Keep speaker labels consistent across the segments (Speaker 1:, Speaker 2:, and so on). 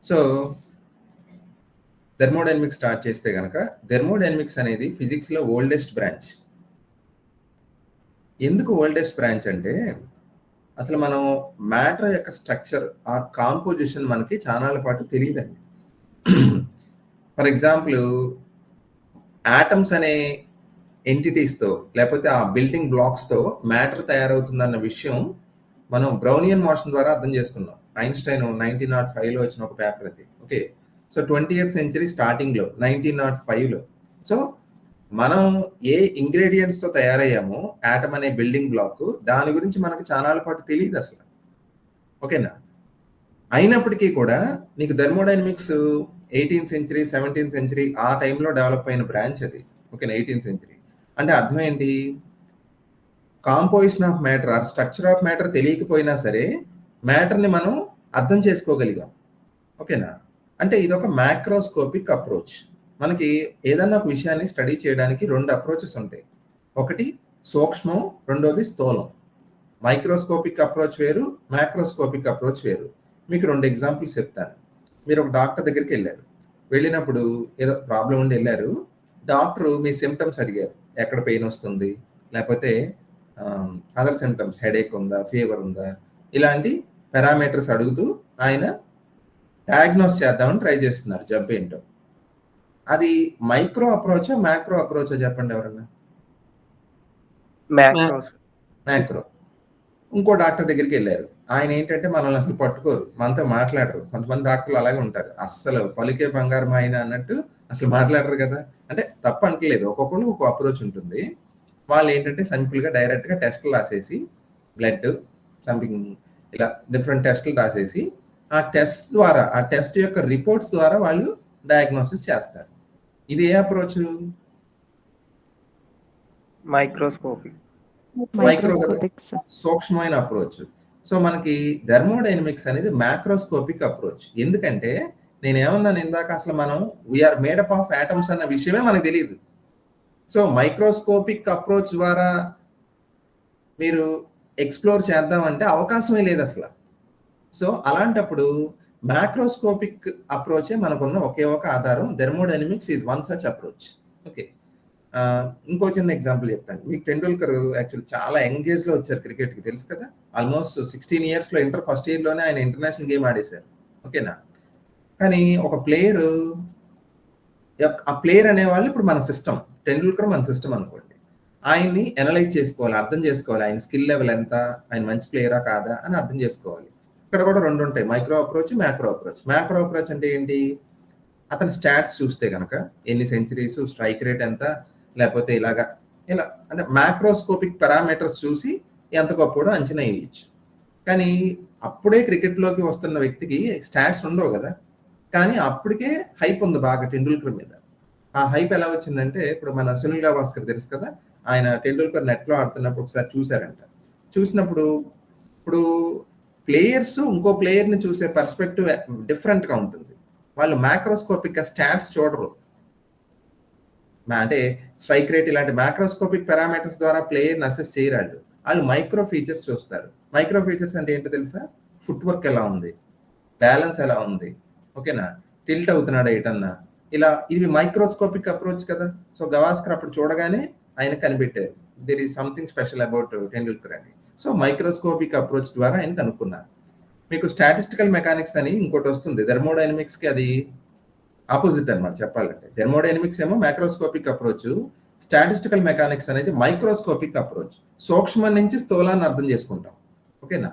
Speaker 1: So thermodynamics start చేస్తే కనుక thermodynamics అనేది ఫిజిక్స్లో ఓల్డెస్ట్ బ్రాంచ్. ఎందుకు ఓల్డెస్ట్ బ్రాంచ్ అంటే అసలు మనం మ్యాటర్ యొక్క స్ట్రక్చర్ ఆర్ కాంపోజిషన్ మనకి చాలా పాటు తెలియదండి. ఫర్ ఎగ్జాంపుల్ ఆటమ్స్ అనే ఎంటిటీస్తో లేకపోతే ఆ బిల్డింగ్ బ్లాక్స్తో మ్యాటర్ తయారవుతుందన్న విషయం మనం బ్రౌనియన్ మోషన్ ద్వారా అర్థం చేసుకున్నాం. ఐన్స్టైన్ 1905లో వచ్చిన ఒక పేపర్ అది. ఓకే, సో 20th సెంచరీ స్టార్టింగ్లో 1905లో సో మనం ఏ ఇంగ్రీడియంట్స్తో తయారయ్యామో ఆటమ్ అనే బిల్డింగ్ బ్లాక్, దాని గురించి మనకు చాలా పాటు తెలియదు అసలు. ఓకేనా? అయినప్పటికీ కూడా నీకు thermodynamics 18th century 17th century ఆ టైంలో డెవలప్ అయిన బ్రాంచ్ అది. ఓకేనా? 18th సెంచరీ అంటే అర్థం ఏంటి? Composition of matter or structure of matter తెలియకపోయినా సరే మ్యాటర్ని మనం అర్థం చేసుకోగలిగాం. ఓకేనా? అంటే ఇది ఒక మ్యాక్రోస్కోపిక్ అప్రోచ్. మనకి ఏదన్నా ఒక విషయాన్ని స్టడీ చేయడానికి 2 అప్రోచెస్ ఉంటాయి. ఒకటి సూక్ష్మం, రెండోది స్థూలం. మైక్రోస్కోపిక్ అప్రోచ్ వేరు, మ్యాక్రోస్కోపిక్ అప్రోచ్ వేరు. మీకు 2 ఎగ్జాంపుల్స్ చెప్తాను. మీరు ఒక డాక్టర్ దగ్గరికి వెళ్ళారు. వెళ్ళినప్పుడు ఏదో ప్రాబ్లం ఉండి వెళ్ళారు. డాక్టరు మీ సిమ్టమ్స్ అడిగారు. ఎక్కడ పెయిన్ వస్తుంది, లేకపోతే అదర్ సిమ్టమ్స్, హెడేక్ ఉందా, ఫీవర్ ఉందా, ఇలాంటి పారామీటర్స్ అడుగుతూ ఆయన డయాగ్నోస్ చేద్దామని ట్రై చేస్తున్నారు జబ్బు ఏంటో. అది మైక్రో అప్రోచా మ్యాక్రో అప్రోచా చెప్పండి ఎవరన్నా? మ్యాక్రో. ఇంకో డాక్టర్ దగ్గరికి వెళ్ళారు. ఆయన ఏంటంటే మనల్ని అసలు పట్టుకోరు, మనతో మాట్లాడరు. కొంతమంది డాక్టర్లు అలాగే ఉంటారు, అస్సలు పలికే బంగారం ఆయన అన్నట్టు అసలు మాట్లాడరు కదా. అంటే తప్పు అంటలేదు, ఒక్కొక్కరు ఒక అప్రోచ్ ఉంటుంది. వాళ్ళు ఏంటంటే సింపుల్గా డైరెక్ట్గా టెస్టులు రాసేసి, బ్లడ్ సంథింగ్ ఇలా డిఫరెంట్ టెస్టులు రాసేసి ఆ టెస్ట్ ద్వారా, ఆ టెస్ట్ యొక్క రిపోర్ట్స్ ద్వారా వాళ్ళు డయాగ్నోసిస్ చేస్తారు. ఇది ఏ అప్రోచ్?
Speaker 2: మైక్రోస్కోపిక్.
Speaker 1: సూక్ష్మమైన అప్రోచ్. సో మనకి థెర్మోడైనమిక్స్ అనేది మ్యాక్రోస్కోపిక్ అప్రోచ్. ఎందుకంటే నేను ఏమన్నాను ఇందాక, అసలు మనం వీఆర్ మేడప్ ఆఫ్ ఆటమ్స్ అన్న విషయమే మనకు తెలియదు. సో మైక్రోస్కోపిక్ అప్రోచ్ ద్వారా మీరు ఎక్స్ప్లోర్ చేద్దామంటే అవకాశమే లేదు అసలు. సో అలాంటప్పుడు మ్యాక్రోస్కోపిక్ అప్రోచే మనకున్న ఒకే ఒక ఆధారం. Thermodynamics is one such approach. Okay, ఇంకో చిన్న ఎగ్జాంపుల్ చెప్తాను. మీకు టెండూల్కర్ యాక్చువల్ చాలా యంగ్ ఏజ్ లో వచ్చారు క్రికెట్కి, తెలుసు కదా. ఆల్మోస్ట్ 16 years లో, ఇంటర్ ఫస్ట్ ఇయర్ లోనే ఆయన ఇంటర్నేషనల్ గేమ్ ఆడేశారు. ఓకేనా? కానీ ఒక ప్లేయర్, ఆ ప్లేయర్ అనేవాళ్ళు ఇప్పుడు మన సిస్టమ్, టెండూల్కర్ మన సిస్టమ్ అనుకోండి. ఆయన్ని అనలైజ్ చేసుకోవాలి, అర్థం చేసుకోవాలి. ఆయన స్కిల్ లెవెల్ ఎంత, ఆయన మంచి ప్లేయరా కాదా అని అర్థం చేసుకోవాలి. ఇక్కడ కూడా 2 ఉంటాయి, micro approach, macro approach. Macro approach అంటే ఏంటి? అతని స్టాట్స్ చూస్తే కనుక ఎన్ని సెంచరీస్, స్ట్రైక్ రేట్ ఎంత, లేకపోతే ఇలా అంటే మ్యాక్రోస్కోపిక్ పారామీటర్స్ చూసి ఎంత గొప్పడో అంచనా వేయచ్చు. కానీ అప్పుడే క్రికెట్లోకి వస్తున్న వ్యక్తికి స్టాట్స్ ఉండవు కదా. కానీ అప్పటికే హైప్ ఉంది బాగా టెండూల్కర్ మీద. ఆ హైప్ ఎలా వచ్చిందంటే, ఇప్పుడు మన సునీల్ గవాస్కర్ తెలుసు కదా, ఆయన టెండూల్కర్ నెట్లో ఆడుతున్నప్పుడు ఒకసారి చూశారంట. చూసినప్పుడు ఇప్పుడు ప్లేయర్స్ ఇంకో ప్లేయర్ని చూసే పర్స్పెక్టివ్ డిఫరెంట్గా ఉంటుంది. వాళ్ళు మ్యాక్రోస్కోపిక్ స్టాట్స్ చూడరు. అంటే స్ట్రైక్ రేట్ ఇలాంటి మ్యాక్రోస్కోపిక్ పారామీటర్స్ ద్వారా ప్లేయర్ని అసెస్ చేయరాళ్ళు. వాళ్ళు మైక్రో ఫీచర్స్ చూస్తారు. మైక్రో ఫీచర్స్ అంటే ఏంటో తెలుసా? ఫుట్ వర్క్ ఎలా ఉంది, బ్యాలెన్స్ ఎలా ఉంది, ఓకేనా, టిల్ట్ అవుతున్నాడా ఎటన్నా, ఇలా. ఇవి మైక్రోస్కోపిక్ అప్రోచ్ కదా. సో గవాస్కర్ అప్పుడు చూడగానే ఆయన కనిపెట్టారు, there is something special about Tendulkar అని. సో మైక్రోస్కోపిక్ అప్రోచ్ ద్వారా ఆయన కనుక్కున్నారు. మీకు స్టాటిస్టికల్ మెకానిక్స్ అని ఇంకోటి వస్తుంది, థెర్మోడైనమిక్స్కి అది ఆపోజిట్ అనమాట చెప్పాలంటే. థెర్మోడైనమిక్స్ ఏమో మ్యాక్రోస్కోపిక్ అప్రోచ్, స్టాటిస్టికల్ మెకానిక్స్ అనేది మైక్రోస్కోపిక్ అప్రోచ్. సూక్ష్మం నుంచి స్థూలాన్ని అర్థం చేసుకుంటాం. ఓకేనా?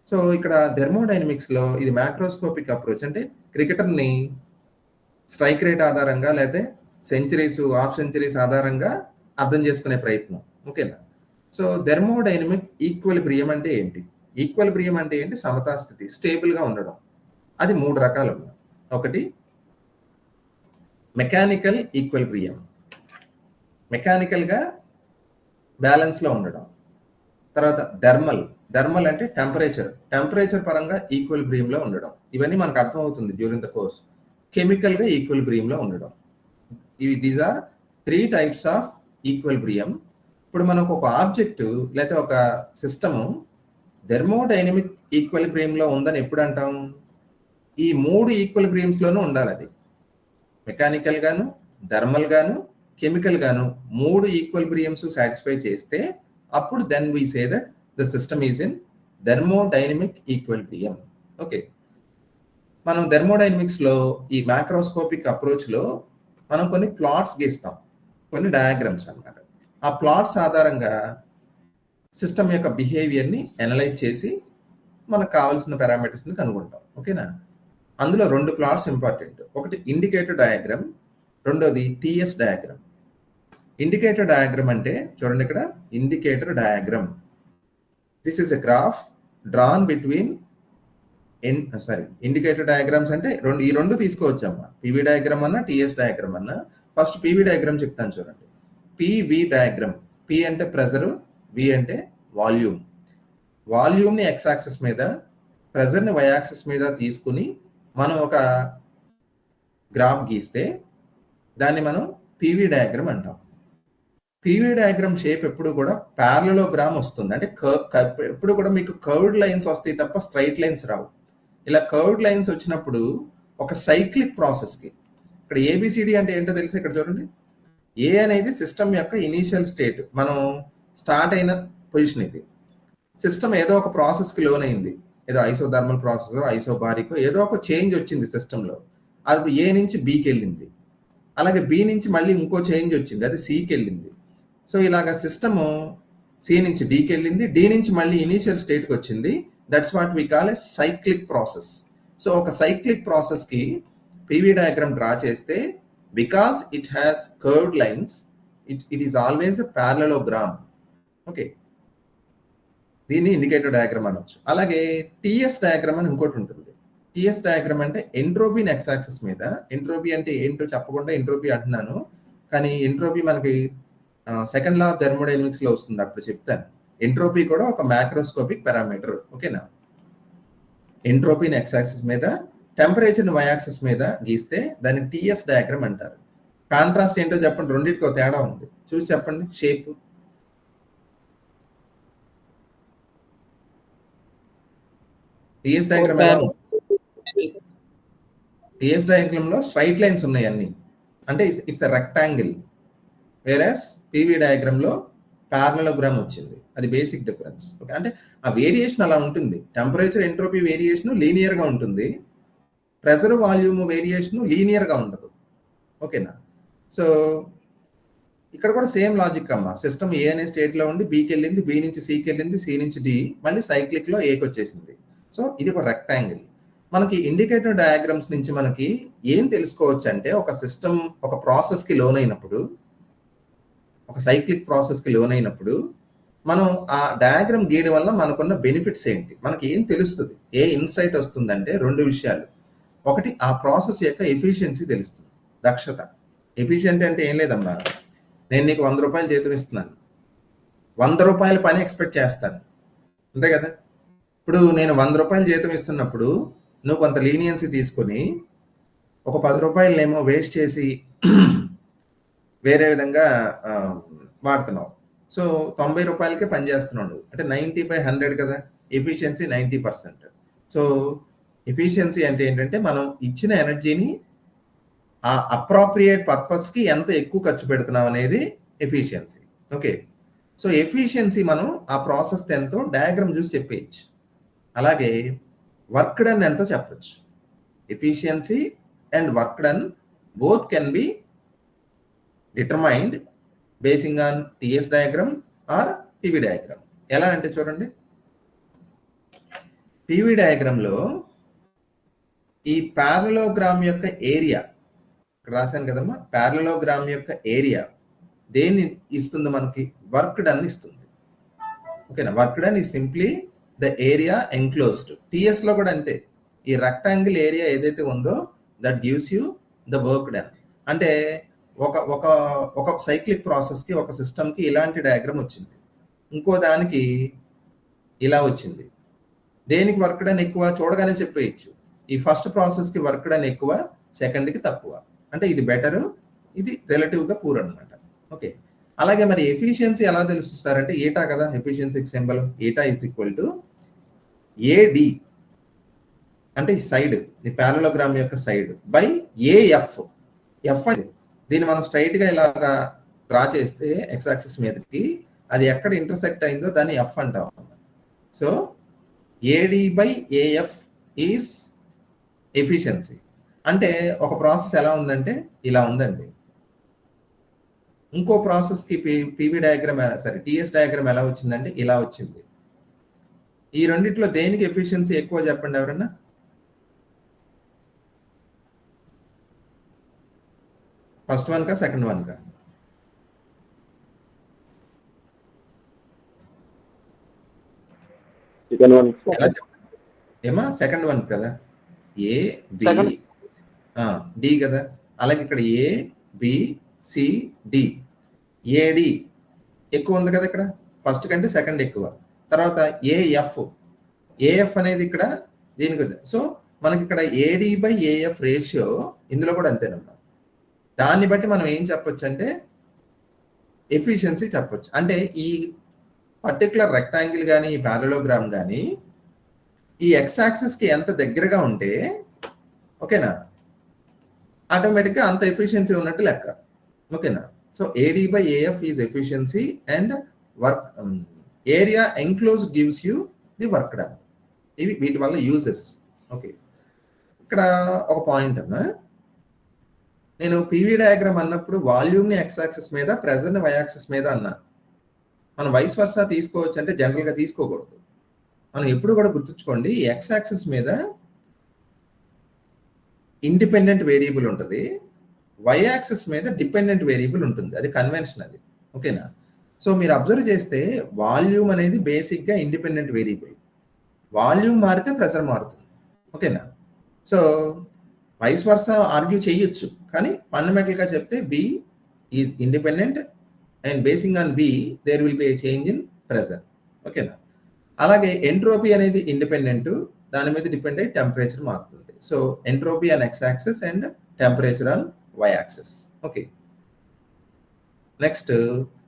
Speaker 1: సో ఇక్కడ థెర్మోడైనమిక్స్ లో ఇది మ్యాక్రోస్కోపిక్ అప్రోచ్. అంటే క్రికెటర్ని స్ట్రైక్ రేట్ ఆధారంగా లేదా సెంచరీస్, హాఫ్ సెంచరీస్ ఆధారంగా అర్థం చేసుకునే ప్రయత్నం. ఓకేనా? సో థెర్మోడైనమిక్ ఈక్విలిబ్రియం అంటే ఏంటి? ఈక్విలిబ్రియం అంటే ఏంటి? సమతాస్థితి, స్టేబుల్ గా ఉండడం. అది 3 రకాలు. ఒకటి మెకానికల్ ఈక్విలిబ్రియం, మెకానికల్ గా బ్యాలెన్స్ లో ఉండడం. తర్వాత థర్మల్ అంటే టెంపరేచర్ పరంగా ఈక్విలిబ్రియం లో ఉండడం. ఇవన్నీ మనకు అర్థం అవుతుంది డ్యూరింగ్ ద కోర్స్. కెమికల్ గా ఈక్విలిబ్రియం లో ఉండడం. These are 3 types of equilibrium. ఇప్పుడు మనకు ఒక ఆబ్జెక్ట్ లేకపోతే ఒక సిస్టము థెర్మోడైనమిక్ ఈక్విలిబ్రియం లో ఉందని ఎప్పుడు అంటాం? ఈ 3 ఈక్విలిబ్రియంస్ లోనూ ఉండాలి. అది మెకానికల్ గాను, థర్మల్ గాను, కెమికల్ గాను 3 ఈక్విలిబ్రియంస్ సాటిస్ఫై చేస్తే అప్పుడు then we say that the system is in thermodynamic equilibrium. Okay, మనం థర్మోడైనమిక్స్ లో ఈ మ్యాక్రోస్కోపిక్ అప్రోచ్ లో మనం కొన్ని ప్లాట్స్ గీస్తాం, కొన్ని డయాగ్రామ్స్ అన్నమాట. ఆ ప్లాట్స్ ఆధారంగా సిస్టమ్ యొక్క బిహేవియర్ ని అనలైజ్ చేసి మనకు కావాల్సిన పారామీటర్స్ ని కనుగొంటాం. ఓకేనా? అందులో 2 ప్లాట్స్ ఇంపార్టెంట్. ఒకటి ఇండికేటర్ డయాగ్రామ్, రెండోది టిఎస్ డయాగ్రామ్. ఇండికేటర్ డయాగ్రామ్ అంటే చూడండి, ఇక్కడ indicator diagram, this is a graph drawn between indicator diagrams అంటే ఈ రెండు తీసుకోవచ్చమ్మా. పివి డయాగ్రామ్ అన్నా టిఎస్ డయాగ్రామ్ అన్నా. ఫస్ట్ పివి డయాగ్రామ్ చెప్తాను చూడండి. పివి డయాగ్రామ్, పి అంటే ప్రెజర్, వి అంటే వాల్యూమ్. వాల్యూమ్ ని ఎక్స్ యాక్సిస్ మీద, ప్రెజర్ ని వై యాక్సిస్ మీద తీసుకుని మనం ఒక గ్రాఫ్ గీస్తే దాన్ని మనం పివి డయాగ్రామ్ అంటాం. పివి డయాగ్రామ్ షేప్ ఎప్పుడు కూడా ప్యారలలోగ్రామ్ వస్తుంది. అంటే ఎప్పుడు కూడా మీకు కర్వ్డ్ లైన్స్ వస్తాయి తప్ప స్ట్రైట్ లైన్స్ రావు. ఇలా కర్వ్డ్ లైన్స్ వచ్చినప్పుడు ఒక సైక్లిక్ ప్రాసెస్ కి, ఇక్కడ ఏబిసిడి అంటే ఏంటో తెలిసి ఇక్కడ చూడండి. ఏ అనేది సిస్టమ్ యొక్క ఇనీషియల్ స్టేట్, మనం స్టార్ట్ అయిన పొజిషన్. ఇది సిస్టమ్ ఏదో ఒక ప్రాసెస్ కి లోన్ అయింది, ఏదో ఐసోథర్మల్ ప్రాసెస్, ఐసోబారిక్, ఏదో ఒక చేంజ్ వచ్చింది సిస్టంలో. అది ఏ నుంచి బికి వెళ్ళింది, అలాగే బి నుంచి మళ్ళీ ఇంకో చేంజ్ వచ్చింది, అది సికి వెళ్ళింది. సో ఇలాగ సిస్టమ్ సి నుంచి డికి వెళ్ళింది, డి నుంచి మళ్ళీ ఇనీషియల్ స్టేట్కి వచ్చింది. That's what we call a cyclic process. So ఒక సైక్లిక్ ప్రాసెస్ కి పివి డయాగ్రామ్ డ్రా చేస్తే, because it has curved lines, it is always a parallelogram. Okay, దీన్ని ఇండికేటర్ డయాగ్రామ్ అనొచ్చు. అలాగే టిఎస్ డయాగ్రామ్ అని ఇంకోటి ఉంటుంది. టిఎస్ డయాగ్రామ్ అంటే ఎంట్రోపీని ఎక్స్ యాక్సిస్ మీద, ఎంట్రోపీ అంటే ఏంటో చెప్పకుండా ఎంట్రోపీ అంటున్నాను, కానీ ఎంట్రోపీ మనకి సెకండ్ లా ఆఫ్ థర్మోడైనమిక్స్ లో వస్తుంది, అప్పుడు చెప్తాను. ఎంట్రోపీ కూడా ఒక మ్యాక్రోస్కోపిక్ పారామీటర్. ఓకేనా? ఎంట్రోపీని ఎక్స్ యాక్సిస్ మీద, టెంపరేచర్ని వై యాక్సిస్ మీద గీస్తే దాన్ని టిఎస్ డయాగ్రామ్ అంటారు. కాంట్రాస్ట్ ఏంటో చెప్పండి, రెండింటికి ఒక తేడా ఉంది, చూసి చెప్పండి. షేప్ టిఎస్ డయాగ్రామ్ ఎలా ఉంది? టిఎస్ డయాగ్రామ్ లో స్ట్రైట్ లైన్స్ ఉన్నాయి అన్ని, అంటే it's a rectangle. Versus PV diagram లో ప్యారలలోగ్రామ్ వచ్చింది. అది బేసిక్ డిఫరెన్స్. ఓకే, అంటే ఆ వేరియేషన్ అలా ఉంటుంది. టెంపరేచర్ ఎంట్రోపీ వేరియేషన్ లీనియర్ గా ఉంటుంది, ప్రెజర్ వాల్యూమ్ వేరియేషన్ లీనియర్ గా ఉండదు. ఓకేనా? సో ఇక్కడ కూడా సేమ్ లాజిక్ అమ్మా. సిస్టమ్ ఏ అనే స్టేట్ లో ఉండి బికి వెళ్ళింది, బి నుంచి సికి వెళ్ళింది, సి నుంచి డి, మళ్ళీ సైక్లిక్ లో ఏకి వచ్చేసింది. సో ఇది ఒక రెక్టాంగిల్. మనకి ఇండికేటర్ డయాగ్రామ్స్ నుంచి మనకి ఏం తెలుసుకోవచ్చు అంటే, ఒక సిస్టమ్ ఒక ప్రాసెస్ కి లోన్ అయినప్పుడు, ఒక సైక్లిక్ ప్రాసెస్ కి లోన్ అయినప్పుడు మనం ఆ డయాగ్రామ్ గీయడం వల్ల మనకున్న బెనిఫిట్స్ ఏంటి, మనకి ఏం తెలుస్తుంది, ఏ ఇన్సైట్ వస్తుందంటే 2 విషయాలు. ఒకటి, ఆ ప్రాసెస్ యొక్క ఎఫిషియన్సీ తెలుస్తుంది, దక్షత. ఎఫిషియెంట్ అంటే ఏం లేదమ్మా, నేను నీకు 100 రూపాయలు జీతం ఇస్తున్నాను, 100 రూపాయల పని ఎక్స్పెక్ట్ చేస్తాను, అంతే కదా? ఇప్పుడు నేను 100 రూపాయలు జీతం ఇస్తున్నప్పుడు నువ్వు కొంత లీనియన్సీ తీసుకొని ఒక 10 రూపాయలనేమో వేస్ట్ చేసి వేరే విధంగా వాడుతున్నావు. సో 90 రూపాయలకే పని చేస్తున్నావు నువ్వు, అంటే 90/100 కదా, ఎఫిషియన్సీ 90%. సో ఎఫిషియన్సీ అంటే ఏంటంటే మనం ఇచ్చిన ఎనర్జీని ఆ అప్రాప్రియేట్ పర్పస్ కి ఎంత ఎక్కువ ఖర్చు పెడుతున్నాం అనేది ఎఫిషియన్సీ. ఓకే, సో ఎఫిషియన్సీ మనం ఆ ప్రాసెస్ ఎంతో డయాగ్రామ్ చూసి చెప్పేయచ్చు. అలాగే వర్క్ డన్ ఎంతో చెప్పచ్చు. Efficiency and work done both can be determined basing on TS diagram or PV diagram. ఎలా అంటే చూడండి, పివి డయాగ్రామ్ లో ఈ ప్యారలోగ్రామ్ యొక్క ఏరియా ఇక్కడ రాశాను కదమ్మా, ప్యారలోగ్రామ్ యొక్క ఏరియా దేన్ని ఇస్తుంది మనకి? వర్క్ డన్ ఇస్తుంది. ఓకేనా? Work done is simply the area enclosed. TS లో కూడా అంతే, ఈ రెక్టాంగిల్ ఏరియా ఏదైతే ఉందో that gives you the work done. అంటే ఒక సైక్లిక్ ప్రాసెస్ కి, ఒక సిస్టమ్ కి ఇలాంటి డయాగ్రామ్ వచ్చింది, ఇంకో దానికి ఇలా వచ్చింది. దేనికి వర్క్ డన్ ఎక్కువ చూడగానే చెప్పేయచ్చు. ఈ ఫస్ట్ ప్రాసెస్ కి వర్క్ డన్ ఎక్కువ, సెకండ్ కి తక్కువ, అంటే ఇది బెటర్, ఇది రిలేటివ్ గా పూర్ అనమాట. ఓకే, అలాగే మరి ఎఫిషియన్సీ ఎలా తెలుస్తారంటే ఏటా కదా ఎఫిషియన్సీకి సింబల్. ఏటా ఈజ్ ఈక్వల్ టు ఏడి అంటే ఈ సైడ్, ఈ ప్యారలోగ్రామ్ యొక్క సైడ్ బై ఏఎఫ్. ఎఫ్ అంటే దీన్ని మనం స్ట్రైట్ గా ఇలాగా డ్రా చేస్తే ఎక్స్ యాక్సిస్ మీదకి అది ఎక్కడ ఇంటర్సెక్ట్ అయిందో దాన్ని ఎఫ్ అంటాం. So AD by AF is efficiency. అంటే ఒక ప్రాసెస్ ఎలా ఉందంటే ఇలా ఉందండి. ఇంకో ప్రాసెస్ కి పివి డయాగ్రామ్ సరే టిఎస్ డయాగ్రామ్ ఎలా వచ్చిందంటే ఇలా వచ్చింది. ఈ రెండిట్లో దేనికి ఎఫిషియన్సీ ఎక్కువ చెప్పండి ఎవరన్నా? ఫస్ట్ వన్ కా సెకండ్ వన్ కా? ఎలా చెప్పండి? ఏమా సెకండ్ వన్ కదా, ఏ బి డి కదా. అలాగే ఇక్కడ A B C D, AD ఎక్కువ ఉంది కదా ఇక్కడ, ఫస్ట్ కంటే సెకండ్ ఎక్కువ. తర్వాత ఏఎఫ్, ఏఎఫ్ అనేది ఇక్కడ దీనికి. సో మనకి ఇక్కడ ఏడి బై ఏఎఫ్ రేషియో ఇందులో కూడా అంతేనమ్మా. దాన్ని బట్టి మనం ఏం చెప్పొచ్చు అంటే ఎఫిషియన్సీ చెప్పొచ్చు. అంటే ఈ పర్టికులర్ రెక్టాంగిల్ కానీ ఈ ప్యారలోగ్రామ్ కానీ ఈ ఎక్స్ యాక్సిస్ కి ఎంత దగ్గరగా ఉంటే ఓకేనా ఆటోమేటిక్గా అంత ఎఫిషియన్సీ ఉన్నట్టు లెక్క. ఓకేనా. So AD by AF is efficiency and work area enclose gives you the work done. ఇవి వీటి వల్ల యూజెస్. ఓకే, ఇక్కడ ఒక పాయింట్ అమ్మా, నేను పివి డయాగ్రామ్ అన్నప్పుడు వాల్యూమ్ ని ఎక్స్ యాక్సిస్ మీద, ప్రెజర్ ని వై యాక్సిస్ మీద అన్నా. మనం వైస్ వర్సా తీసుకోవచ్చు అంటే జనరల్ గా తీసుకోకూడదు. మనం ఎప్పుడు కూడా గుర్తుంచుకోండి, ఎక్స్ యాక్సిస్ మీద ఇండిపెండెంట్ వేరియబుల్ ఉంటుంది, వై యాక్సిస్ మీద డిపెండెంట్ వేరియబుల్ ఉంటుంది. అది కన్వెన్షన్ అది. ఓకేనా. సో మీరు అబ్జర్వ్ చేస్తే వాల్యూమ్ అనేది బేసిక్ గా ఇండిపెండెంట్ వేరియబుల్. వాల్యూమ్ మారితే ప్రెషర్ మారుతుంది. ఓకేనా. సో వైస్ వర్సా ఆర్గ్యూ చేయొచ్చు, కానీ ఫండమెంటల్ గా చెప్తే B is independent and basing on B there will be a change in pressure. ఓకేనా. అలాగే ఎంట్రోపీ అనేది ఇండిపెండెంట్, దాని మీద డిపెండ్ అయ్యి టెంపరేచర్ మారుతుంది. So entropy on X axis and temperature on Y axis. Okay, next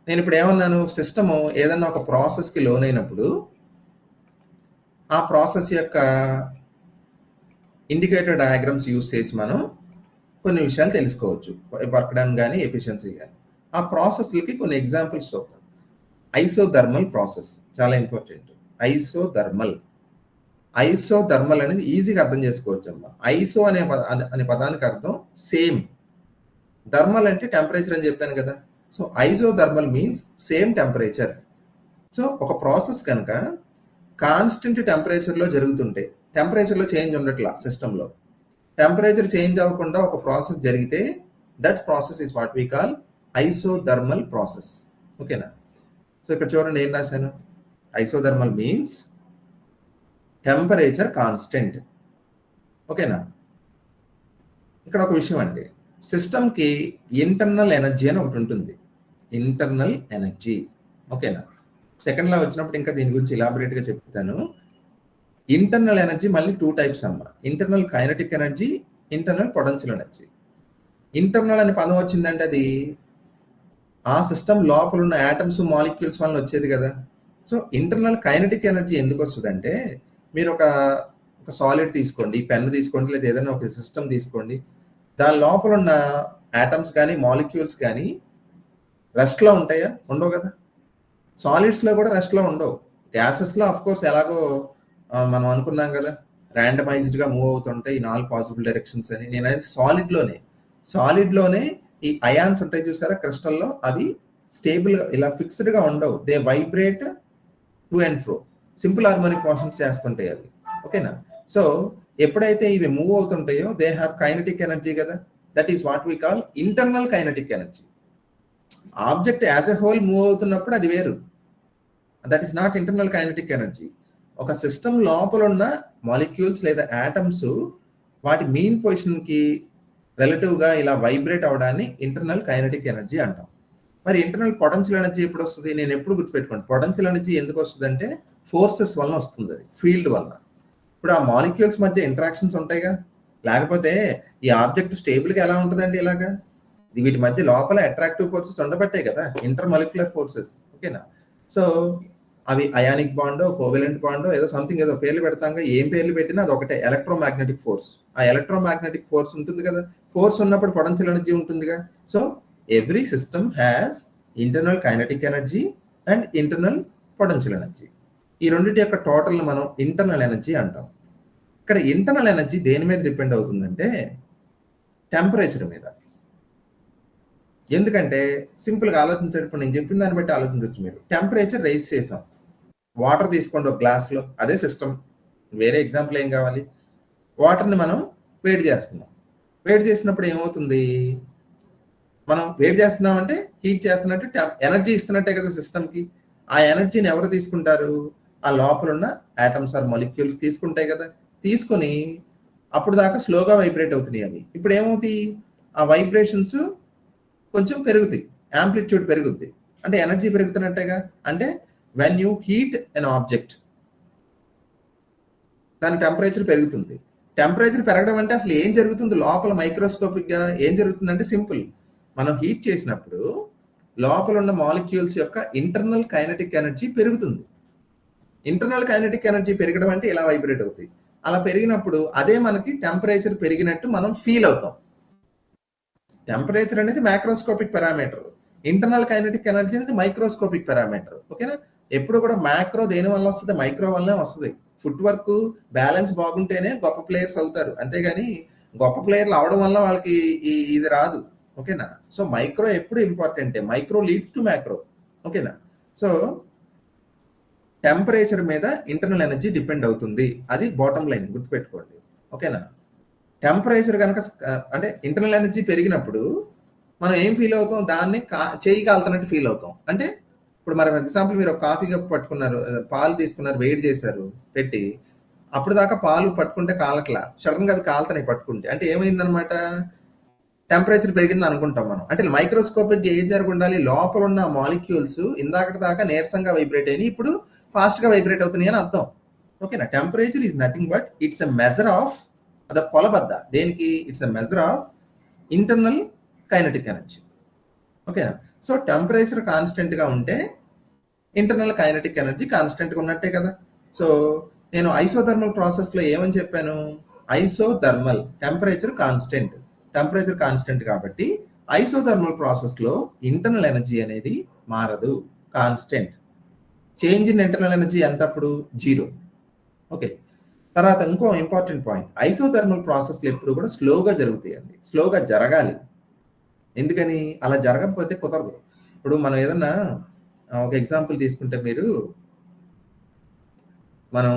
Speaker 1: నేను ఇప్పుడు ఏమన్నాను, సిస్టమ్ ఏదన్నా ఒక ప్రాసెస్ కి లోన్ అయినప్పుడు ఆ ప్రాసెస్ యొక్క ఇండికేటర్ డయాగ్రామ్స్ యూజ్ చేసి మనం కొన్ని విషయాలు తెలుసుకోవచ్చు, వర్క్ డన్ కానీ ఎఫిషియన్సీ కానీ. ఆ ప్రాసెస్లకి కొన్ని ఎగ్జాంపుల్స్ చూద్దాం. ఐసోథర్మల్ ప్రాసెస్ చాలా ఇంపార్టెంట్. ఐసోథర్మల్ అనేది ఈజీగా అర్థం చేసుకోవచ్చు అమ్మా. ఐసో అనే పదానికి అర్థం సేమ్, థర్మల్ అంటే టెంపరేచర్ అని చెప్పాను కదా. So isothermal means same temperature. So ఒక ప్రాసెస్ కనుక కాన్స్టెంట్ టెంపరేచర్లో జరుగుతుంటే, టెంపరేచర్లో చేంజ్ ఉండట్లా, సిస్టంలో టెంపరేచర్ చేంజ్ అవ్వకుండా ఒక ప్రాసెస్ జరిగితే that process is what we call isothermal process. ఓకేనా. సో ఇక్కడ చూడండి ఏం రాశాను, ఐసోథర్మల్ మీన్స్ టెంపరేచర్ కాన్స్టెంట్. ఓకేనా. ఇక్కడ ఒక విషయం అండి, సిస్టమ్కి ఇంటర్నల్ ఎనర్జీ అని ఒకటి ఉంటుంది, ఇంటర్నల్ ఎనర్జీ. ఓకేనా. సెకండ్ లా వచ్చినప్పుడు ఇంకా దీని గురించి ఎలాబొరేట్ గా చెప్తాను. ఇంటర్నల్ ఎనర్జీ మళ్ళీ 2 టైప్స్ అమ్మ, internal kinetic energy, internal potential energy. Internal అనే పదం వచ్చిందంటే అది ఆ సిస్టమ్ లోపల ఉన్న యాటమ్స్ మాలిక్యూల్స్ వల్ల వచ్చేది కదా. సో ఇంటర్నల్ కైనెటిక్ ఎనర్జీ ఎందుకు వస్తుందంటే, మీరు ఒక సాలిడ్ తీసుకోండి, పెన్ తీసుకోండి, లేదా ఏదైనా ఒక సిస్టమ్ తీసుకోండి, దాని లోపల ఉన్న యాటమ్స్ కానీ మాలిక్యూల్స్ కానీ రెస్ట్ లో ఉంటాయా? ఉండవు కదా. సాలిడ్స్ లో కూడా రెస్ట్ లో ఉండవు. గ్యాసెస్ లో అఫ్ కోర్స్ ఎలాగో మనం అనుకున్నాం కదా, ర్యాండమైజ్డ్ గా మూవ్ అవుతుంటాయి ఈ 4 పాసిబుల్ డైరెక్షన్స్ అని. నేను అనేది సాలిడ్ లోనే ఈ అయాన్స్ ఉంటాయి చూసారా క్రిస్టల్లో, అవి స్టేబుల్ గా ఇలా ఫిక్స్డ్ గా ఉండవు, they vibrate to and fro, simple harmonic motions చేస్తుంటాయి అవి. ఓకేనా. సో ఎప్పుడైతే ఇవి మూవ్ అవుతుంటాయో దే హ్యావ్ కైనెటిక్ ఎనర్జీ కదా, that is what we call internal kinetic energy. Object as a whole move అవుతున్నప్పుడు అది వేరు, that is not internal kinetic energy. ఒక సిస్టమ్ లోపల ఉన్న మాలిక్యూల్స్ లేదా యాటమ్స్ వాటి మెయిన్ పొజిషన్ కి రిలేటివ్ గా ఇలా వైబ్రేట్ అవడాన్ని ఇంటర్నల్ కైనెటిక్ ఎనర్జీ అంటాం. మరి ఇంటర్నల్ పొటెన్షియల్ ఎనర్జీ ఎప్పుడు వస్తుంది? నేను ఎప్పుడు గుర్తుపెట్టుకోండి, పొటెన్షియల్ ఎనర్జీ ఎందుకు వస్తుంది అంటే ఫోర్సెస్ వలన వస్తుంది, అది ఫీల్డ్ వలన. ఇప్పుడు ఆ మాలిక్యూల్స్ మధ్య ఇంటరాక్షన్స్ ఉంటాయిగా, లేకపోతే ఈ ఆబ్జెక్ట్ స్టేబుల్ గా ఎలా ఉంటుందండి ఇలాగా, వీటి మధ్య లోపల అట్రాక్టివ్ ఫోర్సెస్ ఉండబట్టే కదా, ఇంటర్ మాలిక్యులర్ ఫోర్సెస్. ఓకేనా. సో అవి అయానిక్ బాండో, కోవెలెంట్ బాండో ఏదో సంథింగ్ ఏదో పేర్లు పెడతాంగా, ఏం పేర్లు పెట్టినా అది ఒకటే, ఎలక్ట్రోమాగ్నెటిక్ ఫోర్స్. ఆ ఎలక్ట్రోమాగ్నెటిక్ ఫోర్స్ ఉంటుంది కదా, ఫోర్స్ ఉన్నప్పుడు పొటెన్షియల్ ఎనర్జీ ఉంటుందిగా. So every system has internal kinetic energy and internal potential energy. ఈ రెండింటి యొక్క టోటల్ మనం ఇంటర్నల్ ఎనర్జీ అంటాం. ఇక్కడ ఇంటర్నల్ ఎనర్జీ దేని మీద డిపెండ్ అవుతుందంటే టెంపరేచర్ మీద. ఎందుకంటే సింపుల్గా ఆలోచించేటప్పుడు నేను చెప్పిన దాన్ని బట్టి ఆలోచించవచ్చు. మీరు టెంపరేచర్ రైజ్ చేసాం, వాటర్ తీసుకోండి ఒక గ్లాస్లో, అదే సిస్టమ్, వేరే ఎగ్జాంపుల్ ఏం కావాలి. వాటర్ని మనం వేడి చేస్తున్నాం, వేడి చేసినప్పుడు ఏమవుతుంది, మనం వేడి చేస్తున్నాం అంటే హీట్ చేస్తున్నట్టు ఎనర్జీ ఇస్తున్నట్టే కదా సిస్టమ్కి. ఆ ఎనర్జీని ఎవరు తీసుకుంటారు, ఆ లోపల ఉన్న ఆటమ్స్ ఆర్ మాలిక్యూల్స్ తీసుకుంటాయి కదా. తీసుకొని అప్పుడు దాకా స్లోగా వైబ్రేట్ అవుతున్నాయి అవి. ఇప్పుడు ఏమవుతాయి, ఆ వైబ్రేషన్స్ కొంచెం పెరుగుతాయి, యాంప్లిట్యూడ్ పెరుగుద్ది, అంటే ఎనర్జీ పెరుగుతున్నట్టేగా. అంటే when you heat an object, దాని టెంపరేచర్ పెరుగుతుంది. టెంపరేచర్ పెరగడం అంటే అసలు ఏం జరుగుతుంది లోపల మైక్రోస్కోపిక్ గా ఏం జరుగుతుందంటే సింపుల్, మనం హీట్ చేసినప్పుడు లోపల ఉన్న మాలిక్యూల్స్ యొక్క ఇంటర్నల్ కైనెటిక్ ఎనర్జీ పెరుగుతుంది. ఇంటర్నల్ కైనెటిక్ ఎనర్జీ పెరగడం అంటే ఇలా వైబ్రేట్ అవుతాయి. అలా పెరిగినప్పుడు అదే మనకి టెంపరేచర్ పెరిగినట్టు మనం ఫీల్ అవుతాం. టెంపరేచర్ అనేది macroscopic parameter, internal kinetic energy అనేది మైక్రోస్కోపిక్ పారామీటర్. ఓకేనా. ఎప్పుడు కూడా మ్యాక్రో దేని వల్ల వస్తుంది, మైక్రో వల్లనే వస్తుంది. ఫుట్ వర్క్ బ్యాలెన్స్ బాగుంటేనే గొప్ప ప్లేయర్స్ అవుతారు, అంతేగాని గొప్ప ప్లేయర్లు అవడం వల్ల వాళ్ళకి ఇది రాదు. ఓకేనా. సో మైక్రో ఎప్పుడు ఇంపార్టెంటే, మైక్రో లీడ్స్ టు మ్యాక్రో. ఓకేనా. సో టెంపరేచర్ మీద ఇంటర్నల్ ఎనర్జీ డిపెండ్ అవుతుంది, అది బాటమ్ లైన్ గుర్తుపెట్టుకోండి. ఓకేనా. టెంపరేచర్ కనుక అంటే ఇంటర్నల్ ఎనర్జీ పెరిగినప్పుడు మనం ఏం ఫీల్ అవుతాం, దాన్ని చేయి కాలుతున్నట్టు ఫీల్ అవుతాం. అంటే ఇప్పుడు మరి ఎగ్జాంపుల్, మీరు ఒక కాఫీ కప్ పట్టుకున్నారు, పాలు తీసుకున్నారు, వేడి చేశారు పెట్టి, అప్పుడు దాకా పాలు పట్టుకుంటే కాలట్లా, సడన్ గా అవి కాలుతున్నాయి పట్టుకుంటే, అంటే ఏమైందనమాట, టెంపరేచర్ పెరిగింది అనుకుంటాం మనం. అంటే మైక్రోస్కోపిక్ ఏం జరుగుండాలి, లోపల ఉన్న మాలిక్యూల్స్ ఇందాకటి దాకా నీరసంగా వైబ్రేట్ అయినాయి, ఇప్పుడు ఫాస్ట్ గా వైబ్రేట్ అవుతున్నాయి అని అర్థం. ఓకేనా. Temperature is nothing but it's a measure of, అద కొలబద్ద దేనికి, it's a measure of internal kinetic energy. ఓకేనా. సో టెంపరేచర్ కాన్స్టెంట్ గా ఉంటే ఇంటర్నల్ కైనెటిక్ ఎనర్జీ కాన్స్టెంట్ గా ఉన్నట్టే కదా. సో నేను ఐసోథర్మల్ ప్రాసెస్ లో ఏమని చెప్పాను, isothermal temperature constant, temperature constant కాబట్టి ఐసోథర్మల్ ప్రాసెస్ లో ఇంటర్నల్ ఎనర్జీ అనేది మారదు, constant. Change in internal energy ఎంత అప్పుడు, 0. ఓకే. తర్వాత ఇంకో ఇంపార్టెంట్ పాయింట్, ఐసోథర్మల్ ప్రాసెస్లు ఎప్పుడు కూడా స్లోగా జరుగుతాయండి, స్లోగా జరగాలి. ఎందుకని, అలా జరగకపోతే కుదరదు. ఇప్పుడు మనం ఏదన్నా ఒక ఎగ్జాంపుల్ తీసుకుంటే, మనం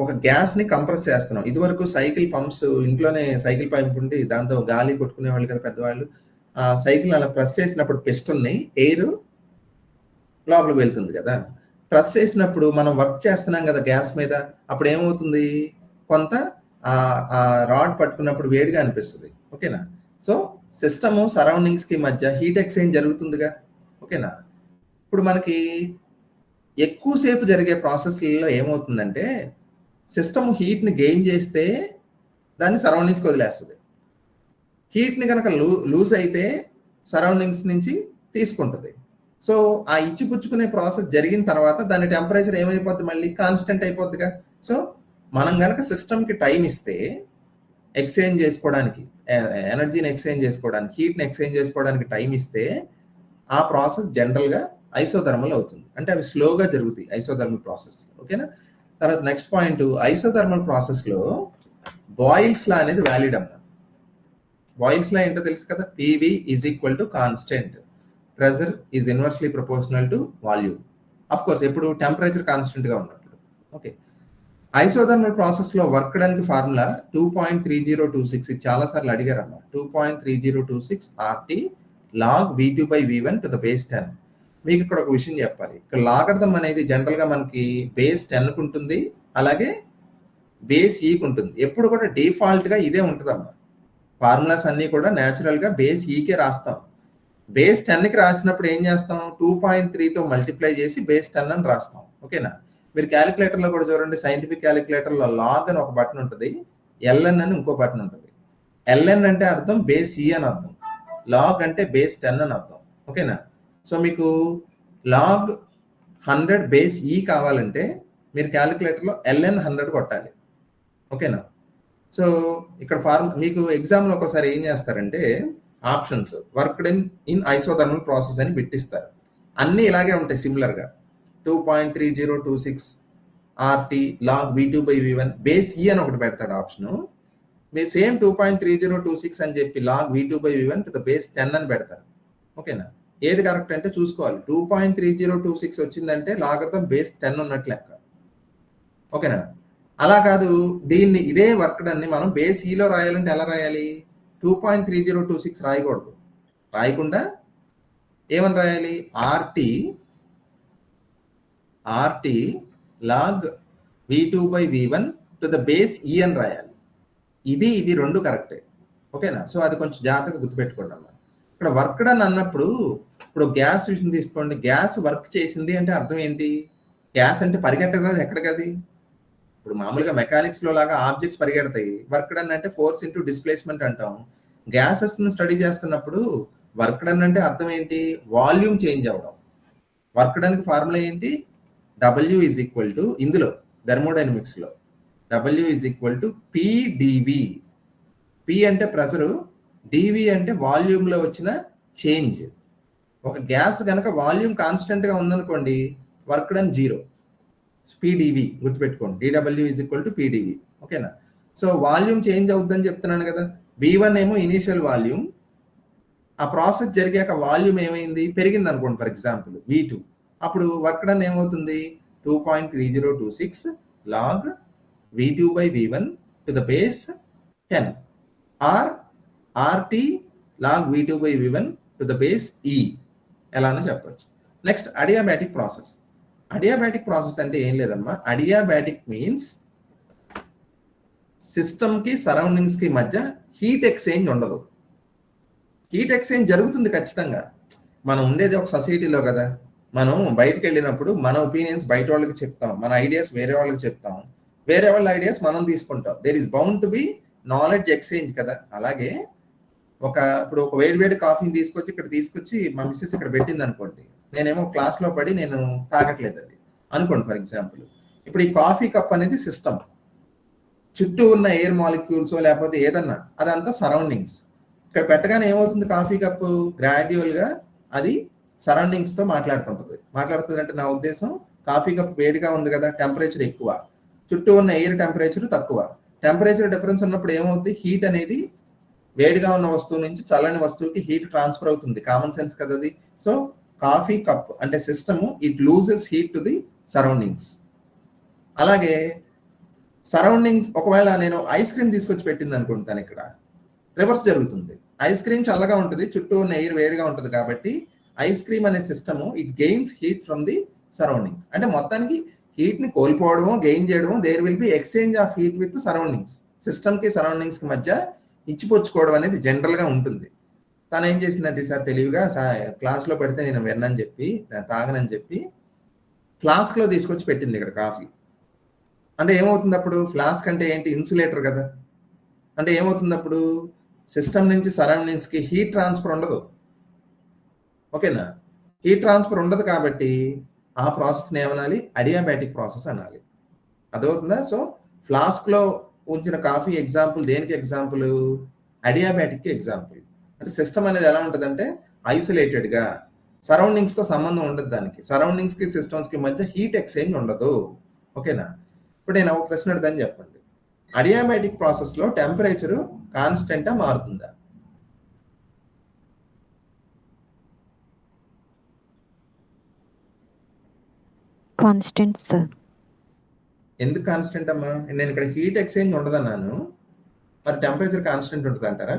Speaker 1: ఒక గ్యాస్ ని కంప్రెస్ చేస్తున్నాం. ఇదివరకు సైకిల్ పంప్స్, ఇంట్లోనే సైకిల్ పంప్ ఉండి దాంతో గాలి కొట్టుకునే వాళ్ళు కదా పెద్దవాళ్ళు. ఆ సైకిల్ అలా ప్రెస్ చేసినప్పుడు పిస్టన్ ని ఎయిర్ లోపలికి వెళ్తుంది కదా. ప్రెస్ చేసినప్పుడు మనం వర్క్ చేస్తున్నాం కదా గ్యాస్ మీద, అప్పుడు ఏమవుతుంది, కొంత ఆ రాడ్ పట్టుకున్నప్పుడు వేడిగా అనిపిస్తుంది. ఓకేనా. సో సిస్టమ్ సరౌండింగ్స్ కి మధ్య హీట్ ఎక్స్చేంజ్ జరుగుతుందిగా. ఓకేనా. ఇప్పుడు మనకి ఎక్కువసేపు జరిగే ప్రాసెస్లలో ఏమవుతుందంటే, సిస్టమ్ హీట్ ని గెయిన్ చేస్తే దాన్ని సరౌండింగ్స్కి వదిలేస్తుంది, హీట్ ని కనుక లూజ్ అయితే సరౌండింగ్స్ నుంచి తీసుకుంటుంది. సో ఆ ఇచ్చిపుచ్చుకునే ప్రాసెస్ జరిగిన తర్వాత దాని టెంపరేచర్ ఏమైపోద్ది, మళ్ళీ కాన్స్టెంట్ అయిపోద్దిగా. సో మనం కనుక సిస్టమ్కి టైం ఇస్తే ఎక్స్చేంజ్ చేసుకోవడానికి, ఎనర్జీని ఎక్స్చేంజ్ చేసుకోవడానికి, హీట్ని ఎక్స్చేంజ్ చేసుకోవడానికి టైం ఇస్తే ఆ ప్రాసెస్ జనరల్గా ఐసోథర్మల్ అవుతుంది, అంటే అవి స్లోగా జరుగుతాయి ఐసోథర్మల్ ప్రాసెస్. ఓకేనా. తర్వాత నెక్స్ట్ పాయింట్, ఐసోథర్మల్ ప్రాసెస్లో బాయిల్స్ లా అనేది వ్యాలిడ్ అమ్మా. బాయిల్స్ లా ఏంటో తెలుసు కదా, PV is equal to constant, pressure is inversely proportional to volume. Of course ఎప్పుడు టెంపరేచర్ కాన్స్టెంట్ గా ఉన్నప్పుడు. ఓకే. ఐసోథర్మల్ ప్రాసెస్ లో వర్క్ డానికి ఫార్ములా 2.3026, ఇది చాలా సార్లు అడిగారమ్మా. 2.3026 RT log V2/V1 to the base 10. మీకు ఇక్కడ ఒక విషయం చెప్పాలి, ఇక్కడ లాగర్థం అనేది జనరల్ గా మనకి బేస్ 10 ఉంటుంది, అలాగే బేస్ ఈకి ఉంటుంది. ఎప్పుడు కూడా డిఫాల్ట్ గా ఇదే ఉంటుందమ్మా. ఫార్ములాస్ అన్ని కూడా న్యాచురల్ గా బేస్ ఈకే రాస్తాం. బేస్ 10కి రాసినప్పుడు ఏం చేస్తాం, 2.3తో మల్టిప్లై చేసి బేస్ 10 అని రాస్తాం. ఓకేనా. మీరు క్యాలిక్యులేటర్ లో కూడా చూడండి, సైంటిఫిక్ క్యాలిక్యులేటర్ లో లాగ్ అని ఒక బటన్ ఉంటుంది, ఎల్ఎన్ అని ఇంకో బటన్ ఉంటుంది. ఎల్ఎన్ అంటే అర్థం బేస్ ఈ అని అర్థం, లాగ్ అంటే బేస్ 10 అని అర్థం. ఓకేనా. సో మీకు లాగ్ 100 బేస్ ఈ కావాలంటే మీరు క్యాలిక్యులేటర్లో ln 100 కొట్టాలి. ఓకేనా? సో ఇక్కడ మీకు ఎగ్జామ్లో ఒకసారి ఏం చేస్తారంటే options worked in isothermal process అని పెట్టిస్తారు. అన్నీ ఇలాగే ఉంటాయి సిమిలర్గా. 2.3026 RT log V2/V1 బేస్ ఈ అని ఒకటి పెడతాడు ఆప్షను. మీరు సేమ్ 2.3026 అని చెప్పి log V2/V1 to the base 10 అని పెడతారు. ఓకేనా? ఏది కరెక్ట్ అంటే చూసుకోవాలి. 2.3026 వచ్చిందంటే లాగర్థం బేస్ 10 ఉన్నట్లు లెక్క. ఓకేనా? అలా కాదు, దీన్ని ఇదే వర్క్ డన్ని మనం బేస్ ఈలో రాయాలంటే ఎలా రాయాలి? 2.3026 రాయకూడదు. రాయకుండా ఏమని రాయాలి? RT log V2/V1 to the base ఈ అని రాయాలి. ఇది రెండు కరెక్టే. ఓకేనా? సో అది కొంచెం జాగ్రత్తగా గుర్తుపెట్టుకోండి అమ్మా. ఇక్కడ వర్క్ డన్ అన్నప్పుడు ఇప్పుడు గ్యాస్ విషయం తీసుకోండి. గ్యాస్ వర్క్ చేసింది అంటే అర్థం ఏంటి? గ్యాస్ అంటే పరిగెట్టదు ఎక్కడికది. ఇప్పుడు మామూలుగా మెకానిక్స్ లో లాగా ఆబ్జెక్ట్స్ పరిగెడతాయి. వర్క్ డన్ అంటే ఫోర్స్ ఇంటూ డిస్ప్లేస్మెంట్ అంటాం. గ్యాసెస్ ను స్టడీ చేస్తున్నప్పుడు వర్క్ డన్ అంటే అర్థం ఏంటి? వాల్యూమ్ చేంజ్ అవ్వడం. వర్క్ డన్ కి ఫార్ములా ఏంటి? W ఈజ్ ఈక్వల్ టు, ఇందులో థర్మోడైనమిక్స్ లో W is equal to PdV. P అంటే ప్రెషరు, dV అంటే వాల్యూమ్ లో వచ్చిన చేంజ్. ఒక గ్యాస్ కనుక వాల్యూమ్ కాన్స్టెంట్ గా ఉందనుకోండి, వర్క్ డన్ 0. PdV గుర్తుపెట్టుకోండి. dW is equal to PdV. ఓకేనా? సో వాల్యూమ్ చేంజ్ అవుతుందని చెప్తున్నాను కదా. V1 ఏమో ఇనీషియల్ వాల్యూమ్. ఆ ప్రాసెస్ జరిగాక వాల్యూమ్ ఏమైంది? పెరిగింది అనుకోండి ఫర్ ఎగ్జాంపుల్ V2. అప్పుడు వర్క్ డన్ ఏమవుతుంది? 2.3026 log V2/V1 to the base 10 or RT log V2/V1 to the base E. ఎలానో చెప్పచ్చు. Next adiabatic process. Adiabatic process అంటే ఏం లేదమ్మా. అడియాబాటిక్ మీన్స్ సిస్టమ్ కి సరౌండింగ్స్ కి మధ్య హీట్ ఎక్స్చేంజ్ ఉండదు. హీట్ ఎక్స్చేంజ్ జరుగుతుంది ఖచ్చితంగా. మనం ఉండేది ఒక సొసైటీలో కదా. మనం బయటకు వెళ్ళినప్పుడు మన ఒపీనియన్స్ బయట వాళ్ళకి చెప్తాం, మన ఐడియాస్ వేరే వాళ్ళకి చెప్తాం, వేరే వాళ్ళ ఐడియాస్ మనం తీసుకుంటాం. There is bound to be knowledge exchange కదా. అలాగే ఇప్పుడు ఒక వేడి కాఫీని తీసుకొచ్చి మా మిస్సెస్ ఇక్కడ పెట్టింది అనుకోండి. నేనేమో క్లాస్ లో పడి నేను తాగట్లేదు అది అనుకోండి ఫర్ ఎగ్జాంపుల్. ఇప్పుడు ఈ కాఫీ కప్ అనేది సిస్టమ్. చుట్టూ ఉన్న ఎయిర్ మాలిక్యూల్స్ లేకపోతే ఏదన్నా అదంతా సరౌండింగ్స్. ఇక్కడ పెట్టగానే ఏమవుతుంది? కాఫీ కప్ గ్రాడ్యువల్ గా అది సరౌండింగ్స్ తో మాట్లాడుతుంది అంటే నా ఉద్దేశం, కాఫీ కప్ వేడిగా ఉంది కదా, టెంపరేచర్ ఎక్కువ, చుట్టూ ఉన్న ఎయిర్ టెంపరేచర్ తక్కువ. టెంపరేచర్ డిఫరెన్స్ ఉన్నప్పుడు ఏమవుతుంది? హీట్ అనేది వేడిగా ఉన్న వస్తువు నుంచి చల్లని వస్తువుకి హీట్ ట్రాన్స్ఫర్ అవుతుంది. కామన్ సెన్స్ కదా అది. సో కాఫీ కప్ అంటే system, it loses heat to the surroundings. అలాగే సరౌండింగ్స్, ఒకవేళ నేను ఐస్ క్రీమ్ తీసుకొచ్చి పెట్టింది అనుకుంటాను, ఇక్కడ రివర్స్ జరుగుతుంది. ఐస్ క్రీమ్ చల్లగా ఉంటుంది, చుట్టూ ఉన్న ఎయిర్ వేడిగా ఉంటుంది కాబట్టి ఐస్ క్రీమ్ అనే system it gains heat from the surroundings. అంటే మొత్తానికి హీట్ ని కోల్పోవడమో గెయిన్ చేయడమో, there will be exchange of heat with surroundings. System కి సరౌండింగ్స్ కి మధ్య ఇచ్చిపుచ్చుకోవడం అనేది జనరల్ గా ఉంటుంది. తను ఏం చేసిందంటే సార్ తెలివిగా క్లాస్ లో పెడితే నేను విన్నని చెప్పి తాగనని చెప్పి ఫ్లాస్క్ లో తీసుకొచ్చి పెట్టింది ఇక్కడ కాఫీ. అంటే ఏమవుతుంది అప్పుడు? ఫ్లాస్క్ అంటే ఏంటి? ఇన్సులేటర్ కదా. అంటే ఏమవుతుంది అప్పుడు? సిస్టమ్ నుంచి సరౌండింగ్స్ కి హీట్ ట్రాన్స్ఫర్ ఉండదు. ఓకేనా? హీట్ ట్రాన్స్ఫర్ ఉండదు కాబట్టి ఆ ప్రాసెస్ని ఏమనాలి? అడియాబాటిక్ ప్రాసెస్ అనాలి. అర్థమవుతుందా? సో ఫ్లాస్క్ లో ఉంచిన కాఫీ ఎగ్జాంపుల్ దేనికి ఎగ్జాంపుల్? అడియాబాటిక్ కి ఎగ్జాంపుల్. అంటే సిస్టమ్ అనేది ఎలా ఉంటుందంటే ఐసోలేటెడ్ గా, సరౌండింగ్స్ తో సంబంధం ఉండదు దానికి. సరౌండింగ్స్ కి సిస్టమ్స్ కి మధ్య హీట్ ఎక్స్చేంజ్ ఉండదు. ఓకేనా? ఇప్పుడు నేను ఒక ప్రశ్న అడుగుతాను, చెప్పండి. అడియాబాటిక్ ప్రాసెస్ లో టెంపరేచర్ కాన్స్టెంటా మారుతుందా?
Speaker 3: Constant sir.
Speaker 1: ఎందుకు కాన్స్టెంట్ అమ్మా? నేను ఇక్కడ హీట్ ఎక్స్చేంజ్ ఉండదన్నాను, మరి టెంపరేచర్ కాన్స్టెంట్ ఉంటుంది అంటారా?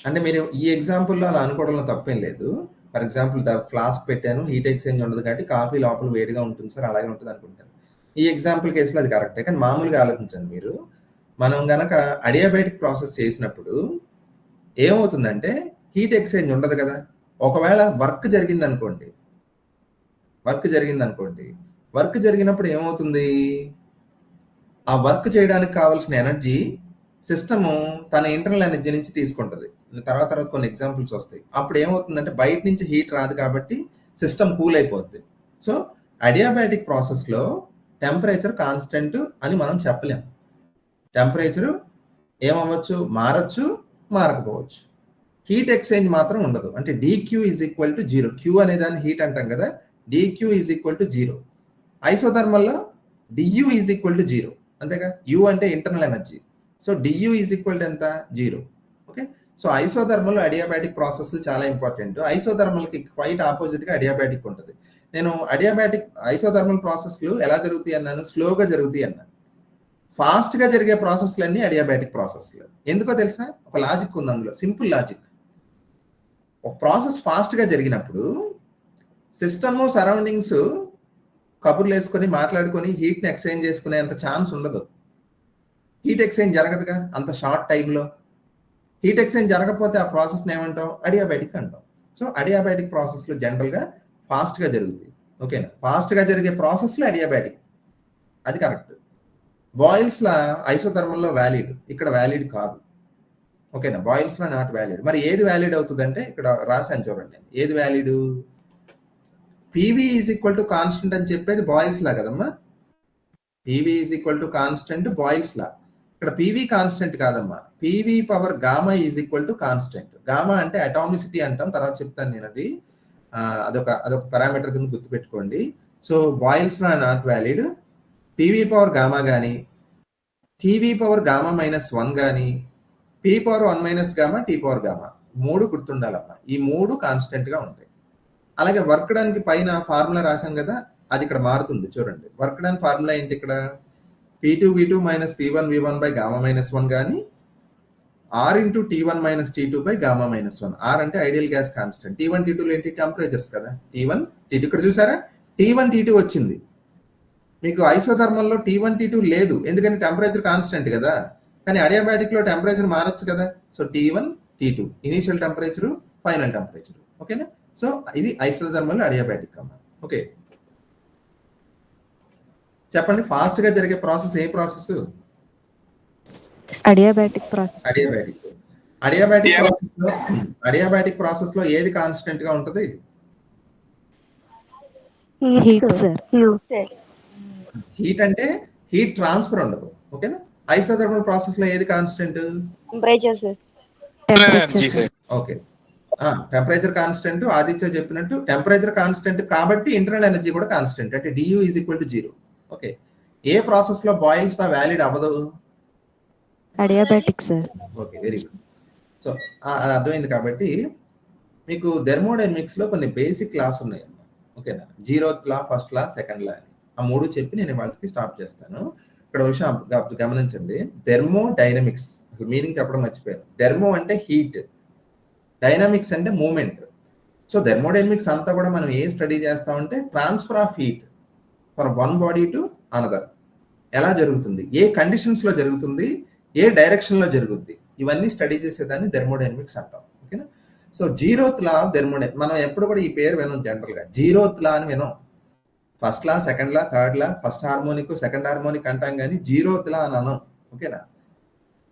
Speaker 1: అంటే మీరు ఈ ఎగ్జాంపుల్లో అలా అనుకోవడంలో తప్పేం లేదు. ఫర్ ఎగ్జాంపుల్ ఫ్లాస్క్ పెట్టాను, హీట్ ఎక్స్చేంజ్ ఉండదు కాబట్టి కాఫీ లోపల వేడిగా ఉంటుంది సార్, అలాగే ఉంటుంది అనుకుంటాను. ఈ ఎగ్జాంపుల్ కేసులో అది కరెక్టే. కానీ మామూలుగా ఆలోచించండి మీరు. మనం గనక అడియాబాటిక్ ప్రాసెస్ చేసినప్పుడు ఏమవుతుందంటే హీట్ ఎక్స్చేంజ్ ఉండదు కదా. ఒకవేళ వర్క్ జరిగింది అనుకోండి, వర్క్ జరిగినప్పుడు ఏమవుతుంది? ఆ వర్క్ చేయడానికి కావాల్సిన ఎనర్జీ సిస్టమ్ తన ఇంటర్నల్ ఎనర్జీ నుంచి తీసుకుంటది. తర్వాత కొన్ని ఎగ్జాంపుల్స్ వస్తాయి. అప్పుడు ఏమవుతుందంటే బయట నుంచి హీట్ రాదు కాబట్టి సిస్టమ్ కూల్ అయిపోద్ది. సో అడియాబాటిక్ ప్రాసెస్లో టెంపరేచర్ కాన్స్టెంట్ అని మనం చెప్పలేము. టెంపరేచర్ ఏమవ్వచ్చు, మారచ్చు, మారకపోవచ్చు. హీట్ ఎక్స్చేంజ్ మాత్రం ఉండదు. అంటే d Q is equal to 0. Q అనే దాన్ని హీట్ అంటాం కదా, డిక్యూ ఈజ్ ఈక్వల్ టు 0. ఐసోథర్మల్లో డియూ ఈజ్ ఈక్వల్ టు 0. అంతేగా, యూ అంటే internal energy. So d U is equal to ఎంత, 0. ఓకే. సో ఐసోథర్మల్ అడియాబాటిక్ ప్రాసెస్లు చాలా ఇంపార్టెంట్. ఐసోథర్మల్కి క్వైట్ ఆపోజిట్గా అడియాబాటిక్ ఉంటుంది. నేను అడియాబాటిక్ ఐసోథర్మల్ ప్రాసెస్లు ఎలా జరుగుతాయి అన్నాను, స్లోగా జరుగుతాయి అన్నాను. ఫాస్ట్గా జరిగే ప్రాసెస్లన్నీ అడియాబాటిక్ ప్రాసెస్లు. ఎందుకో తెలుసా, ఒక లాజిక్ ఉంది అందులో, సింపుల్ లాజిక్. ఒక ప్రాసెస్ ఫాస్ట్గా జరిగినప్పుడు సిస్టమ్ సరౌండింగ్స్ కబుర్లు వేసుకొని మాట్లాడుకొని హీట్ని ఎక్స్చేంజ్ చేసుకునే అంత ఛాన్స్ ఉండదు. హీట్ ఎక్స్చేంజ్ జరగదుగా అంత షార్ట్ టైంలో. హీట్ ఎక్స్చేంజ్ జరగకపోతే ఆ ప్రాసెస్ని ఏమంటాం, అడియాబాటిక్ అంటాం. సో అడియాబాటిక్ ప్రాసెస్లు జనరల్గా ఫాస్ట్గా జరుగుతాయి. ఓకేనా, ఫాస్ట్గా జరిగే ప్రాసెస్లో అడియాబాటిక్, అది కరెక్ట్. బాయిల్స్లో ఐసోథర్మల్లో వ్యాలిడ్, ఇక్కడ వ్యాలిడ్ కాదు. ఓకేనా, బాయిల్స్లో నాట్ వ్యాలిడ్. మరి ఏది వ్యాలిడ్ అవుతుందంటే ఇక్కడ రాశాను చూడండి, ఏది valid, PV is equal to constant అని చెప్పేది బాయిల్స్ లా కదమ్మా. PV is equal to constant Boyle's law. ఇక్కడ పీవీ కాన్స్టెంట్ కాదమ్మా, PV power gamma is equal to constant. Gamma అంటే అటామిసిటీ అంటాం, తర్వాత చెప్తాను నేను అది. అదొక పారామీటర్ కింద గుర్తుపెట్టుకోండి. So Boyle's law not valid. PV power gamma కానీ, టీవీ పవర్ గామా -1 కానీ, P power 1 minus gamma, T power gamma, 3 గుర్తుండాలమ్మా. ఈ 3 కాన్స్టెంట్ గా ఉంటాయి. అలాగే వర్క్ డన్ కి పైన ఫార్ములా రాశాం కదా, అది ఇక్కడ మారుతుంది చూడండి. వర్క్ డన్ ఫార్ములా ఏంటి ఇక్కడ, P2V2 minus P1V1 by gamma -1 కానీ, R into T1 minus T2 by gamma -1. R అంటే ideal gas constant. T1 T2 ఏంటి, టెంపరేచర్స్ కదా. T1 T2 ఇక్కడ చూసారా, T1 T2 వచ్చింది. మీకు ఐసోథర్మల్లో T1 T2 లేదు, ఎందుకని టెంపరేచర్ కాన్స్టెంట్ కదా. కానీ అడియాబాటిక్ లో టెంపరేచర్ మారచ్చు కదా. So T1 T2 initial temperature, final temperature. ఓకేనా. సో ఇది ఐసోథర్మల్ అడియాబాటిక్ అమ్మా. ఓకే, చెప్పండి, ఫాస్ట్ గా జరిగే ప్రాసెస్ ఏ process,
Speaker 3: adiabatic process.
Speaker 1: Adiabatic process లో ఏది కాన్స్టెంట్ గా ఉంటది,
Speaker 3: హీట్ సార్.
Speaker 1: హీట్ అంటే హీట్ ట్రాన్స్ఫర్ ఉండదు. ఓకేనా. ఐసోథర్మల్ ప్రాసెస్ లో ఏది constant,
Speaker 3: temperature.
Speaker 1: Okay, temperature constant. Aditya చెప్పినట్టు టెంపరేచర్ కాన్స్టెంట్ కాబట్టి ఇంటర్నల్ ఎనర్జీ కూడా కాన్స్టెంట్, అంటే d U is equal to 0. Okay, ఏ ప్రాసెస్ లో బాయిల్స్ లా వ్యాలిడ్ అవ్వదు,
Speaker 3: adiabatic sir.
Speaker 1: Okay, very good. So అర్థమైంది. కాబట్టి మీకు థెర్మోడైనమిక్స్ లో కొన్ని బేసిక్ క్లాస్ ఉన్నాయి అన్నమాట. ఓకేనా, 0th లా, ఫస్ట్ లా, సెకండ్ లా అని ఆ 3 చెప్పి నేను వాళ్ళకి స్టాప్ చేస్తాను. ఇక్కడ విషయం గమనించండి, థెర్మోడైనమిక్స్ అసలు మీనింగ్ చెప్పడం మర్చిపోయాను. థెర్మో అంటే హీట్, డైనమిక్స్ అంటే మూమెంట్. సో థెర్మోడైనమిక్స్ అంతా కూడా మనం ఏ స్టడీ చేస్తామంటే transfer of heat from one body to another ఎలా జరుగుతుంది, ఏ కండిషన్స్ లో జరుగుతుంది, ఏ డైరెక్షన్ లో జరుగుద్ది, ఇవన్నీ స్టడీ చేసేదాన్ని థెర్మోడైనమిక్స్ అంటాం. ఓకేనా. సో 0th లా థెర్మోడైనమిక్స్, మనం ఎప్పుడు కూడా ఈ పేరు వినం జనరల్ గా, 0th లా అని వినం. First law, second law, third law, first harmonic, second harmonic అంటాం కానీ 0th లా అని అనం. ఓకేనా.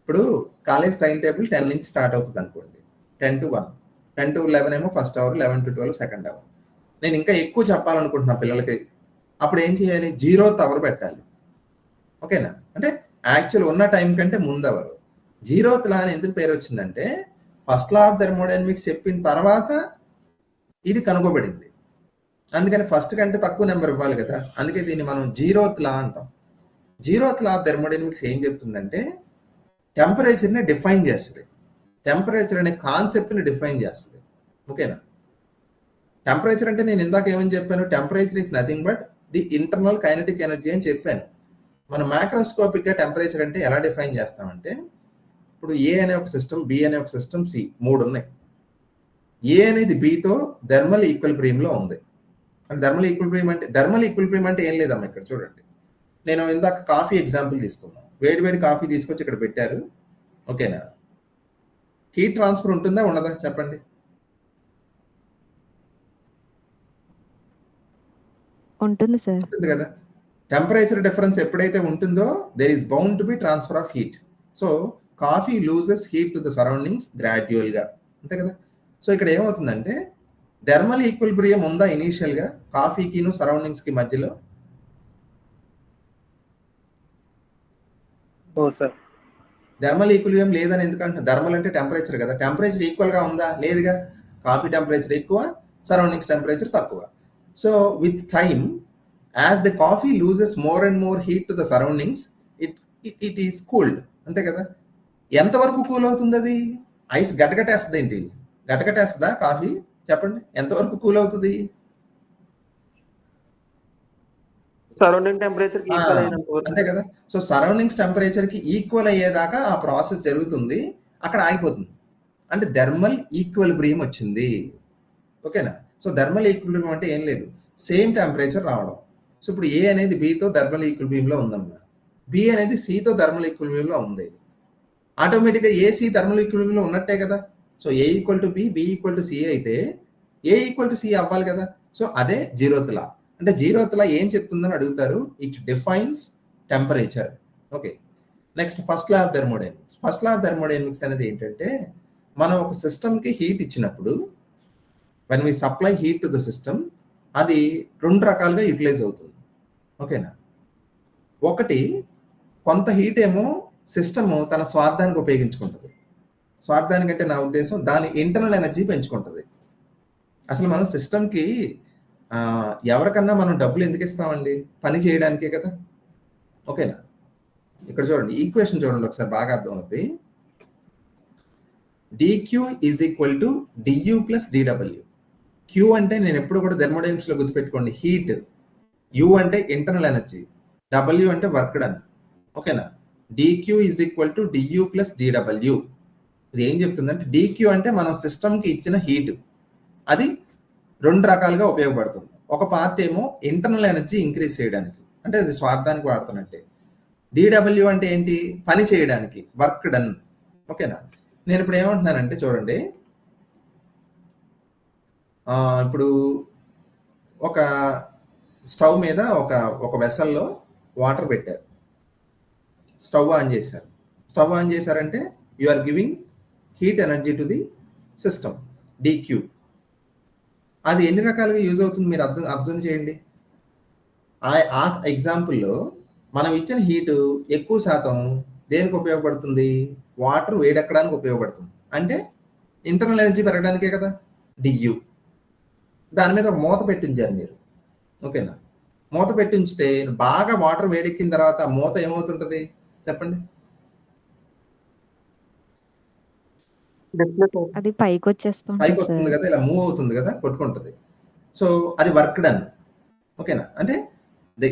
Speaker 1: ఇప్పుడు కాలేజ్ టైం టేబుల్ 10 నుంచి స్టార్ట్ అవుతుంది అనుకోండి, 10 to 1, 10 to 11 ఏమో first hour, 11 to 12 second hour. నేను ఇంకా ఎక్కువ చెప్పాలనుకుంటున్నా పిల్లలకి, అప్పుడు ఏం చేయాలి, 0th అవర్ పెట్టాలి. ఓకేనా, అంటే యాక్చువల్ ఉన్న టైం కంటే ముందు అవర్. 0th లా అని ఎందుకు పేరు వచ్చిందంటే ఫస్ట్ లా ఆఫ్ థెర్మోడైనమిక్స్ చెప్పిన తర్వాత ఇది కనుగొబడింది. అందుకని ఫస్ట్ కంటే తక్కువ నెంబర్ ఇవ్వాలి కదా, అందుకే దీన్ని మనం 0th లా అంటాం. 0th లా ఆఫ్ థెర్మోడైనమిక్స్ ఏం చెప్తుందంటే టెంపరేచర్ని డిఫైన్ చేస్తుంది, టెంపరేచర్ అనే కాన్సెప్ట్ని డిఫైన్ చేస్తుంది. ఓకేనా. టెంపరేచర్ అంటే నేను ఇందాక ఏమని చెప్పాను, temperature is nothing but the internal kinetic energy అని చెప్పాను. మనం మ్యాక్రోస్కోపిక్ గా టెంపరేచర్ అంటే ఎలా డిఫైన్ చేస్తామంటే, ఇప్పుడు ఏ అనే ఒక సిస్టమ్, బి అనే ఒక సిస్టమ్, సి 3 ఉన్నాయి. ఏ అనేది బితో థర్మల్ ఈక్విలిబ్రియం లో ఉంది. అంటే థర్మల్ ఈక్విలిబ్రియం అంటే ఏం లేదమ్మా, ఇక్కడ చూడండి, నేను ఇందాక కాఫీ ఎగ్జాంపుల్ తీసుకున్నాను. వేడి కాఫీ తీసుకొచ్చి ఇక్కడ పెట్టారు. ఓకేనా, హీట్ ట్రాన్స్ఫర్ ఉంటుందా ఉండదా చెప్పండి,
Speaker 3: ఉంటుంది సార్.
Speaker 1: ఉంటుంది కదా. టెంపరేచర్ డిఫరెన్స్ ఎప్పుడైతే ఉంటుందో there is bound to be transfer of heat. So coffee loses heat to the surroundings గ్రాడ్యువల్గా, అంతే కదా. సో ఇక్కడ ఏమవుతుందంటే థర్మల్ ఈక్విలిబ్రియం ఉందా ఇనీషియల్గా కాఫీకిను సరౌండింగ్స్కి మధ్యలో?
Speaker 2: ఓ సార్.
Speaker 1: థర్మల్ ఈక్విలిబ్రియం లేదని ఎందుకంటే థర్మల్ అంటే టెంపరేచర్ కదా, టెంపరేచర్ ఈక్వల్గా ఉందా? లేదుగా. కాఫీ టెంపరేచర్ ఎక్కువ, సరౌండింగ్స్ టెంపరేచర్ తక్కువ. So with time as the coffee loses more and more heat to the surroundings it is cooled, అంతే కదా. ఎంతవరకు కూల్ అవుతుంది అది? ఐస్ గటగటేస్తుంది ఏంటి? గటగటేస్తుందా కాఫీ? చెప్పండి, ఎంతవరకు కూల్ అవుతుంది?
Speaker 2: సరౌండింగ్ టెంపరేచర్ కి ఈక్వల్ అయినంత వరకు.
Speaker 1: అంతే కదా. సో సరౌండింగ్స్ టెంపరేచర్ కి ఈక్వల్ అయ్యేదాకా ఆ ప్రాసెస్ జరుగుతుంది, అక్కడ ఆగిపోతుంది. అంటే థర్మల్ ఈక్విలిబ్రియం వచ్చింది. ఓకేనా. సో థర్మల్ ఈక్విలిబ్రియం అంటే ఏం లేదు, సేమ్ టెంపరేచర్ రావడం. సో ఇప్పుడు ఏ అనేది బితో థర్మల్ ఈక్విలిబ్రియంలో ఉందమ్మా, బి అనేది సితో థర్మల్ ఈక్విలిబ్రియంలో ఉంది. ఆటోమేటిక్గా ఏ సి థర్మల్ ఈక్విలిబ్రియంలో ఉన్నట్టే కదా. So A equal to B, B equal to C అయితే ఏ ఈక్వల్ టు సి అవ్వాలి కదా. సో అదే జీరోత్ లా. అంటే జీరోత్ లా ఏం చెప్తుందని అడుగుతారు, it defines temperature. Okay. Next first law of thermodynamics. First law of thermodynamics అనేది ఏంటంటే మనం ఒక సిస్టమ్కి హీట్ ఇచ్చినప్పుడు when we supply heat to the system అది రెండు రకాలుగా యూటిలైజ్ అవుతుంది. ఓకేనా. ఒకటి, కొంత హీట్ ఏమో సిస్టమ్ తన స్వార్థానికి ఉపయోగించుకుంటుంది. స్వార్థానికి అంటే నా ఉద్దేశం దాని ఇంటర్నల్ ఎనర్జీ పెంచుకుంటుంది. అసలు మనం సిస్టమ్కి ఎవరికన్నా మనం డబ్బులు ఎందుకు ఇస్తామండి? పని చేయడానికే కదా. ఓకేనా. ఇక్కడ చూడండి, ఈక్వేషన్ చూడండి ఒకసారి, బాగా అర్థం అవుతుంది. dq is equal to du plus dw. Q అంటే నేను ఎప్పుడు కూడా థర్మోడైనమిక్స్ లో గుర్తుపెట్టుకోండి, హీట్. U అంటే ఇంటర్నల్ ఎనర్జీ, W అంటే వర్క్ డన్. ఓకేనా. dq is equal to du plus dw. ఇది ఏం చెప్తుందంటే dq అంటే మనం సిస్టమ్కి ఇచ్చిన హీట్, అది రెండు రకాలుగా ఉపయోగపడుతుంది. ఒక పార్ట్ ఏమో ఇంటర్నల్ ఎనర్జీ ఇంక్రీజ్ చేయడానికి, అంటే అది స్వార్థానికి వాడుతున్నట్టే. dw అంటే ఏంటి? పని చేయడానికి, వర్క్ డన్. ఓకేనా. నేను ఇప్పుడు ఏమంటున్నానంటే చూడండి, ఇప్పుడు ఒక స్టవ్ మీద ఒక వెసల్లో వాటర్ పెట్టారు, స్టవ్ ఆన్ చేశారు. స్టవ్ ఆన్ చేశారంటే you are giving heat energy to the system, dq. అది ఎన్ని రకాలుగా యూజ్ అవుతుంది మీరు అర్థం చేయండి. ఆ ఎగ్జాంపుల్లో మనం ఇచ్చిన హీటు ఎక్కువ శాతం దేనికి ఉపయోగపడుతుంది? వాటర్ వేడెక్కడానికి ఉపయోగపడుతుంది. అంటే ఇంటర్నల్ ఎనర్జీ పెరగడానికే కదా, du. దాని మీద ఒక మూత పెట్టించారు మీరు. ఓకేనా. మూత పెట్టించితే బాగా వాటర్ వేడెక్కిన తర్వాత మూత ఏమవుతుంటది చెప్పండి?
Speaker 3: అది పైకి
Speaker 1: వస్తుంది కదా, ఇలా మూవ్ అవుతుంది కదా, కొట్టుకుంటది. సో అది వర్క్ డన్. ఓకేనా. అంటే the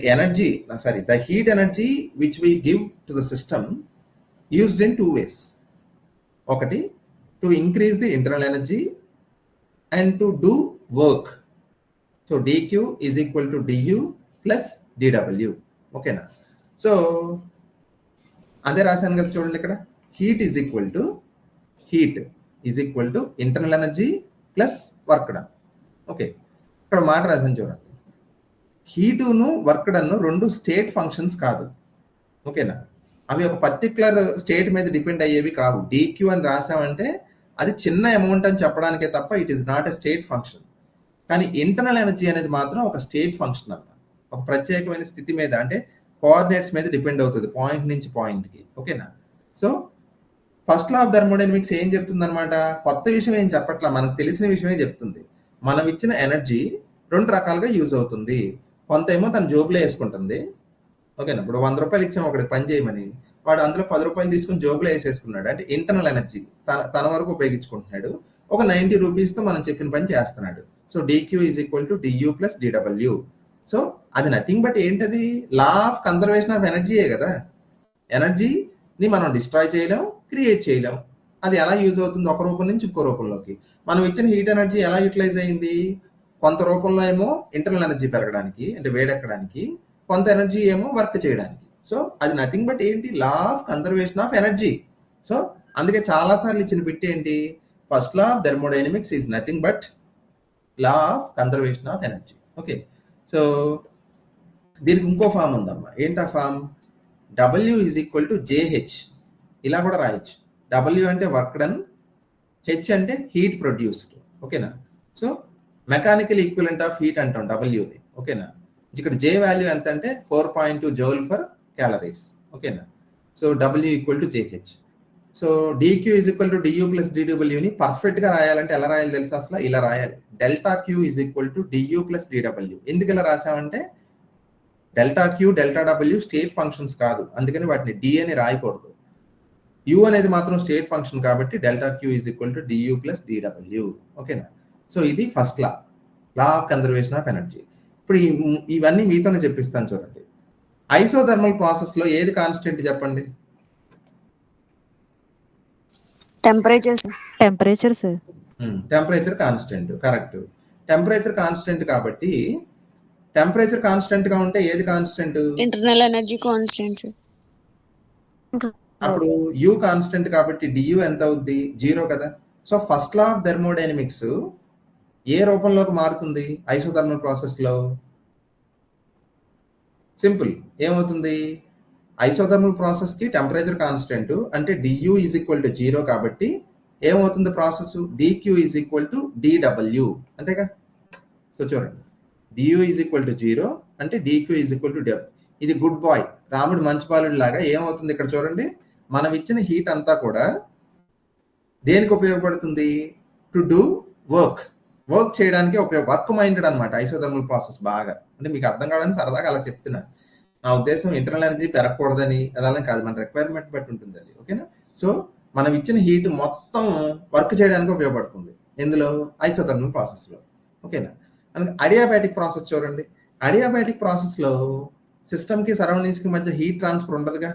Speaker 1: heat energy which we give to the system used in two ways. ఒకటి, to increase the internal energy and to do work. So dq is equal to du plus dw. ఓకేనా. So అదే రాశాను కదా చూడండి, ఇక్కడ heat is equal to internal energy plus work done. Okay. ఇక్కడ మాట రాశాను చూడండి, హీటును వర్క్ డన్ రెండు స్టేట్ ఫంక్షన్స్ కాదు. ఓకేనా. అవి ఒక పర్టికులర్ స్టేట్ మీద డిపెండ్ అయ్యేవి కావు. dq అని రాసామంటే అది చిన్న అమౌంట్ అని చెప్పడానికే తప్ప it is not a state function. కానీ ఇంటర్నల్ ఎనర్జీ అనేది మాత్రం ఒక స్టేట్ ఫంక్షన్ అన్నమాట. ఒక ప్రత్యేకమైన స్థితి మీద, అంటే కోఆర్డినేట్స్ మీద డిపెండ్ అవుతుంది, పాయింట్ నుంచి పాయింట్కి. ఓకేనా. So first law of thermodynamics ఏం చెప్తుంది అనమాట, కొత్త విషయం ఏం చెప్పట్లా, మనకు తెలిసిన విషయమే చెప్తుంది. మనం ఇచ్చిన ఎనర్జీ రెండు రకాలుగా యూజ్ అవుతుంది. కొంత ఏమో తన జోబులో వేసుకుంటుంది. ఓకేనా. ఇప్పుడు 100 రూపాయలు ఇచ్చాము ఒకటి పని చేయమని, వాడు అందులో 10 రూపాయలు తీసుకుని జోబులో వేసేసుకున్నాడు. అంటే ఇంటర్నల్ ఎనర్జీ తన వరకు ఉపయోగించుకుంటున్నాడు. ఒక 90 రూపీస్తో మనం చెప్పిన పని చేస్తున్నాడు. So dq is equal to du plus dw. So అది నథింగ్ బట్ ఏంటది? లా ఆఫ్ కన్జర్వేషన్ ఆఫ్ ఎనర్జీయే కదా. ఎనర్జీని మనం డిస్ట్రాయ్ చేయలేం, క్రియేట్ చేయలేం. అది ఎలా యూజ్ అవుతుంది? ఒక రూపం నుంచి ఇంకో రూపంలోకి. మనం ఇచ్చిన హీట్ ఎనర్జీ ఎలా యూటిలైజ్ అయింది? కొంత రూపంలో ఏమో ఇంటర్నల్ ఎనర్జీ పెరగడానికి, అంటే వేడెక్కడానికి, కొంత ఎనర్జీ ఏమో వర్క్ చేయడానికి. సో అది నథింగ్ బట్ ఏంటి? Law of conservation of energy. So అందుకే చాలాసార్లు ఇచ్చిన బిట్ ఏంటి? First law of thermodynamics is nothing but law of conservation of energy. Okay. So దీనికి ఇంకో ఫామ్ ఉందమ్మా. ఏంటా form? W is equal to JH. ఇలా కూడా రాయొచ్చు. డబ్ల్యూ అంటే వర్క్ డన్, హెచ్ అంటే హీట్ ప్రొడ్యూస్డ్. ఓకేనా? So mechanical equivalent of heat అంటాం డబ్ల్యూని. ఓకేనా? ఇక్కడ జే వాల్యూ ఎంత అంటే 4.2 జౌల్ ఫర్ క్యాలరీస్. ఓకేనా? So W equal to J H. So d Q is equal to d U plus డిడబ్ల్యూని పర్ఫెక్ట్ గా రాయాలంటే ఎలా రాయాలి తెలుసా? అసలు ఇలా రాయాలి, delta Q is equal to d U plus d W. ఎందుకు ఇలా రాసామంటే delta Q delta W state functions కాదు, అందుకని వాటిని డి అని రాయకూడదు. యూ అనేది మాత్రం స్టేట్ ఫంక్షన్ కాబట్టి delta Q is equal to d U plus d W. ఓకేనా? సో ఇది first law of conservation of energy. ఇప్పుడు ఇవన్నీ మీతోనే చెప్పిస్తాను చూడండి. ఐసోథర్మల్ ప్రాసెస్ లో ఏది కాన్స్టెంట్ చెప్పండి?
Speaker 3: Temperature sir.
Speaker 1: Temperature constant. Correct. Temperature constant కాబట్టి టెంపరేచర్ కాన్స్టెంట్ గా ఉంటే ఏది కాన్స్టెంట్?
Speaker 4: Internal energy constant.
Speaker 1: అప్పుడు యూ కాన్స్టెంట్ కాబట్టి డియూ ఎంత అవుద్ది? 0 కదా. So first law of thermodynamics ఏ రూపంలోకి మారుతుంది ఐసోథర్మల్ ప్రాసెస్ లో? సింపుల్, ఏమవుతుంది? ఐసోథర్మల్ ప్రాసెస్ కి టెంపరేచర్ కాన్స్టెంట్ అంటే డియూ ఈజ్ ఈక్వల్ టు 0 కాబట్టి ఏమవుతుంది process? D Q is equal to d W. అంతేగా? సో చూడండి, డియూ ఈజ్ ఈక్వల్ టు 0 అంటే d Q is equal to W. ఇది గుడ్ బాయ్, రాముడు మంచి బాలుడు లాగా. ఏమవుతుంది ఇక్కడ చూడండి, మనం ఇచ్చిన హీట్ అంతా కూడా దేనికి ఉపయోగపడుతుంది? టు డూ వర్క్ చేయడానికి వర్క్ మైండెడ్ అనమాట ఐసోథర్మల్ ప్రాసెస్. బాగా అంటే మీకు అర్థం కావడానికి సరదాగా అలా చెప్తున్నా. నా ఉద్దేశం ఇంటర్నల్ ఎనర్జీ పెరగకూడదని అలా కాదు, మన రిక్వైర్మెంట్ బట్టి ఉంటుంది అది. ఓకేనా? సో మనం ఇచ్చిన హీట్ మొత్తం వర్క్ చేయడానికి ఉపయోగపడుతుంది ఎందులో? ఐసోథర్మల్ ప్రాసెస్ లో. ఓకేనా? అడియాబాటిక్ ప్రాసెస్ చూడండి. అడియాబాటిక్ ప్రాసెస్ లో సిస్టమ్ కి సరౌండింగ్స్ కి మధ్య హీట్ ట్రాన్స్ఫర్ ఉండదుగా.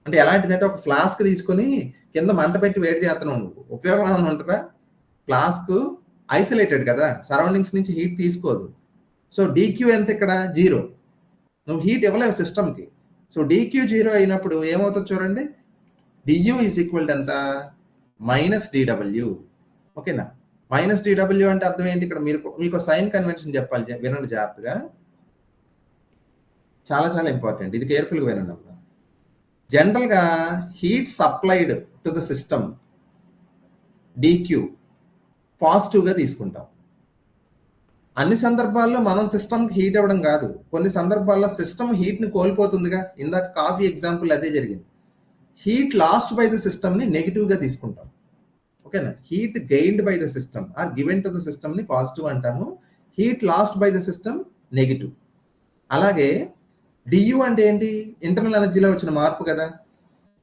Speaker 1: అంటే ఎలాంటిదంటే ఒక ఫ్లాస్క్ తీసుకుని కింద మంట పెట్టి వేడి చేస్తున్నావు, నువ్వు ఉపయోగం ఏమైనా ఉంటుందా? ఫ్లాస్క్ ఐసోలేటెడ్ కదా, సరౌండింగ్స్ నుంచి హీట్ తీసుకోదు. సో డిక్యూ ఎంత ఇక్కడ? 0. నువ్వు హీట్ ఇవ్వలేవు సిస్టమ్కి. సో డిక్యూ 0 అయినప్పుడు ఏమవుతుంది చూడండి, డియూ ఈజ్ ఈక్వల్ టు ఎంత? Minus DW. ఓకేనా? మైనస్ డిడబ్ల్యూ అంటే అర్థం ఏంటి? ఇక్కడ మీకు సైన్ కన్వెన్షన్ చెప్పాలి, వినండి జాగ్రత్తగా, చాలా చాలా ఇంపార్టెంట్. ఇది కేర్ఫుల్గా వినండి అమ్మా. జనరల్ గా heat supplied to the system DQ positive గా తీసుకుంటాం. అన్ని సందర్భాల్లో మనం సిస్టమ్కి హీట్ ఇవ్వడం కాదు, కొన్ని సందర్భాల్లో సిస్టమ్ హీట్ ని కోల్పోతుందిగా. ఇందాక కాఫీ ఎగ్జాంపుల్ అదే జరిగింది. Heat lost by the system ని నెగిటివ్ గా తీసుకుంటాం. ఓకేనా? Heat gained by the system or given to the system ని పాజిటివ్ అంటాము, heat lost by the system negative. అలాగే డియూ అంటే ఏంటి? ఇంటర్నల్ ఎనర్జీలో వచ్చిన మార్పు కదా.